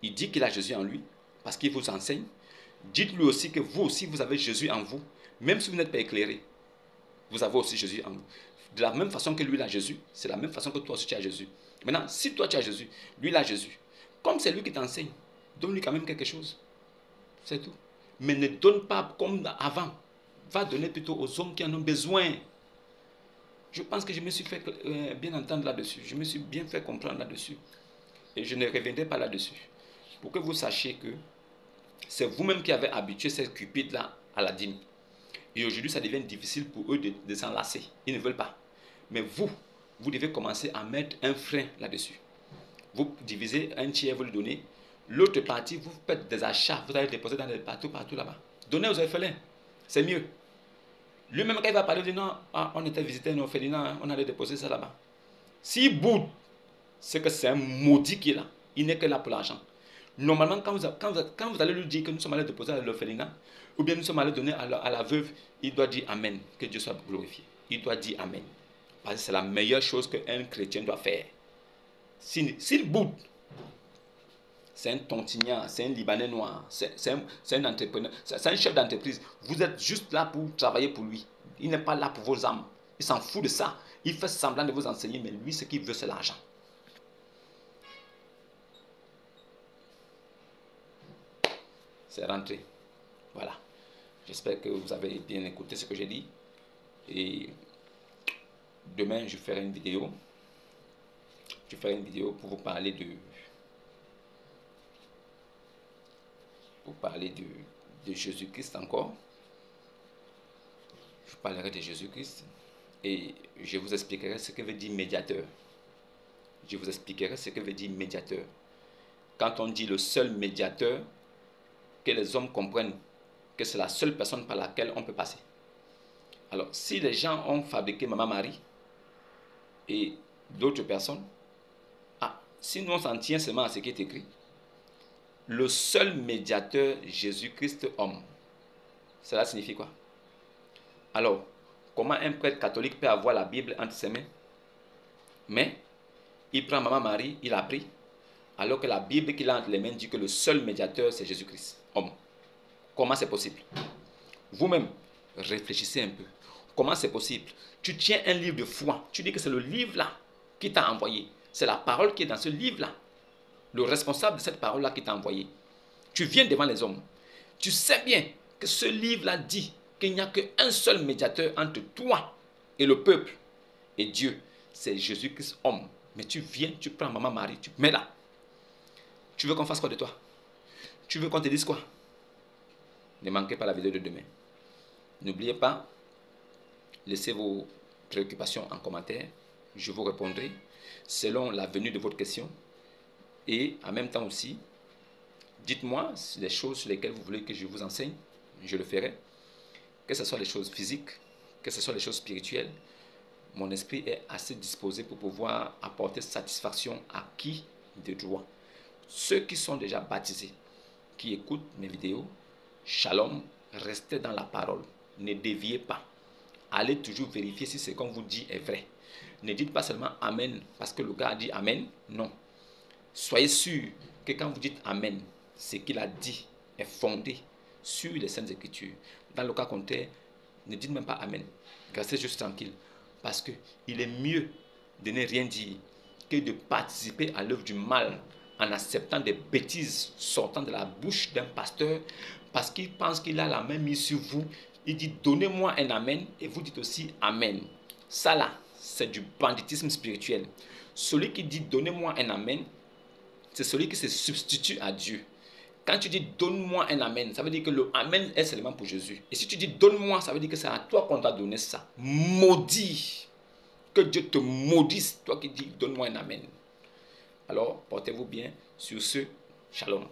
il dit qu'il a Jésus en lui, parce qu'il vous enseigne, dites-lui aussi que vous aussi, vous avez Jésus en vous, même si vous n'êtes pas éclairé. Vous avez aussi Jésus en vous. De la même façon que lui, il a Jésus, c'est la même façon que toi aussi, tu as Jésus. Maintenant, si toi, tu as Jésus, lui, il a Jésus. Comme c'est lui qui t'enseigne, donne-lui quand même quelque chose. C'est tout. Mais ne donne pas comme avant. Va donner plutôt aux hommes qui en ont besoin. Je pense que je me suis fait bien entendre là-dessus. Je me suis bien fait comprendre là-dessus. Et je ne reviendrai pas là-dessus. Pour que vous sachiez que c'est vous-même qui avez habitué ces cupides-là à la dîme. Et aujourd'hui, ça devient difficile pour eux de s'en lasser. Ils ne veulent pas. Mais vous devez commencer à mettre un frein là-dessus. Vous divisez un tiers, vous le donnez. L'autre partie, vous faites des achats. Vous allez déposer dans les partout là-bas. Donnez aux orphelins. C'est mieux. Lui-même, quand il va parler, il dit non, on était visiter un orphelinat, on allait déposer ça là-bas. S'il boude, c'est que c'est un maudit qui est là. Il n'est que là pour l'argent. Normalement, quand vous allez lui dire que nous sommes allés déposer à l'orphelinat, ou bien nous sommes allés donner à la veuve, il doit dire Amen, que Dieu soit glorifié. Il doit dire Amen. Parce que c'est la meilleure chose qu'un chrétien doit faire. S'il boude, c'est un tontignard, c'est un Libanais noir, c'est un entrepreneur, c'est un chef d'entreprise. Vous êtes juste là pour travailler pour lui. Il n'est pas là pour vos âmes. Il s'en fout de ça. Il fait semblant de vous enseigner, mais lui, ce qu'il veut, c'est l'argent. C'est rentré. Voilà. J'espère que vous avez bien écouté ce que j'ai dit. Et demain, je ferai une vidéo. Je ferai une vidéo pour vous parler de Jésus-Christ encore. Je parlerai de Jésus-Christ. Et je vous expliquerai ce que veut dire médiateur. Je vous expliquerai ce que veut dire médiateur. Quand on dit le seul médiateur, que les hommes comprennent que c'est la seule personne par laquelle on peut passer. Alors, si les gens ont fabriqué Maman Marie et d'autres personnes, si nous on s'en tient seulement à ce qui est écrit, le seul médiateur Jésus-Christ homme, cela signifie quoi? Alors, comment un prêtre catholique peut avoir la Bible entre ses mains? Mais, il prend Maman Marie, il a pris, alors que la Bible qu'il a entre les mains dit que le seul médiateur c'est Jésus-Christ, homme. Comment c'est possible? Vous-même, réfléchissez un peu. Comment c'est possible? Tu tiens un livre de foi, tu dis que c'est le livre-là qui t'a envoyé. C'est la parole qui est dans ce livre-là. Le responsable de cette parole-là qui t'a envoyé. Tu viens devant les hommes. Tu sais bien que ce livre-là dit qu'il n'y a qu'un seul médiateur entre toi et le peuple et Dieu. C'est Jésus-Christ homme. Mais tu viens, tu prends Maman Marie, tu mets là. Tu veux qu'on fasse quoi de toi? Tu veux qu'on te dise quoi? Ne manquez pas la vidéo de demain. N'oubliez pas, laissez vos préoccupations en commentaire. Je vous répondrai selon la venue de votre question. Et en même temps aussi, dites-moi les choses sur lesquelles vous voulez que je vous enseigne. Je le ferai. Que ce soit les choses physiques, que ce soit les choses spirituelles. Mon esprit est assez disposé pour pouvoir apporter satisfaction à qui de droit. Ceux qui sont déjà baptisés, qui écoutent mes vidéos, shalom, restez dans la parole. Ne déviez pas. Allez toujours vérifier si ce qu'on vous dit est vrai. Ne dites pas seulement Amen parce que le gars a dit Amen. Non. Soyez sûr que quand vous dites Amen, ce qu'il a dit est fondé sur les Saintes Écritures. Dans le cas contraire, ne dites même pas Amen. Restez juste tranquille. Parce qu'il est mieux de ne rien dire que de participer à l'œuvre du mal en acceptant des bêtises sortant de la bouche d'un pasteur parce qu'il pense qu'il a la main mise sur vous. Il dit donnez-moi un Amen et vous dites aussi Amen. Ça là, c'est du banditisme spirituel. Celui qui dit donnez-moi un Amen, c'est celui qui se substitue à Dieu. Quand tu dis donne-moi un amen, ça veut dire que le amen est seulement pour Jésus. Et si tu dis donne-moi, ça veut dire que c'est à toi qu'on t'a donné ça. Maudit. Que Dieu te maudisse, toi qui dis donne-moi un amen. Alors, portez-vous bien. Sur ce, shalom.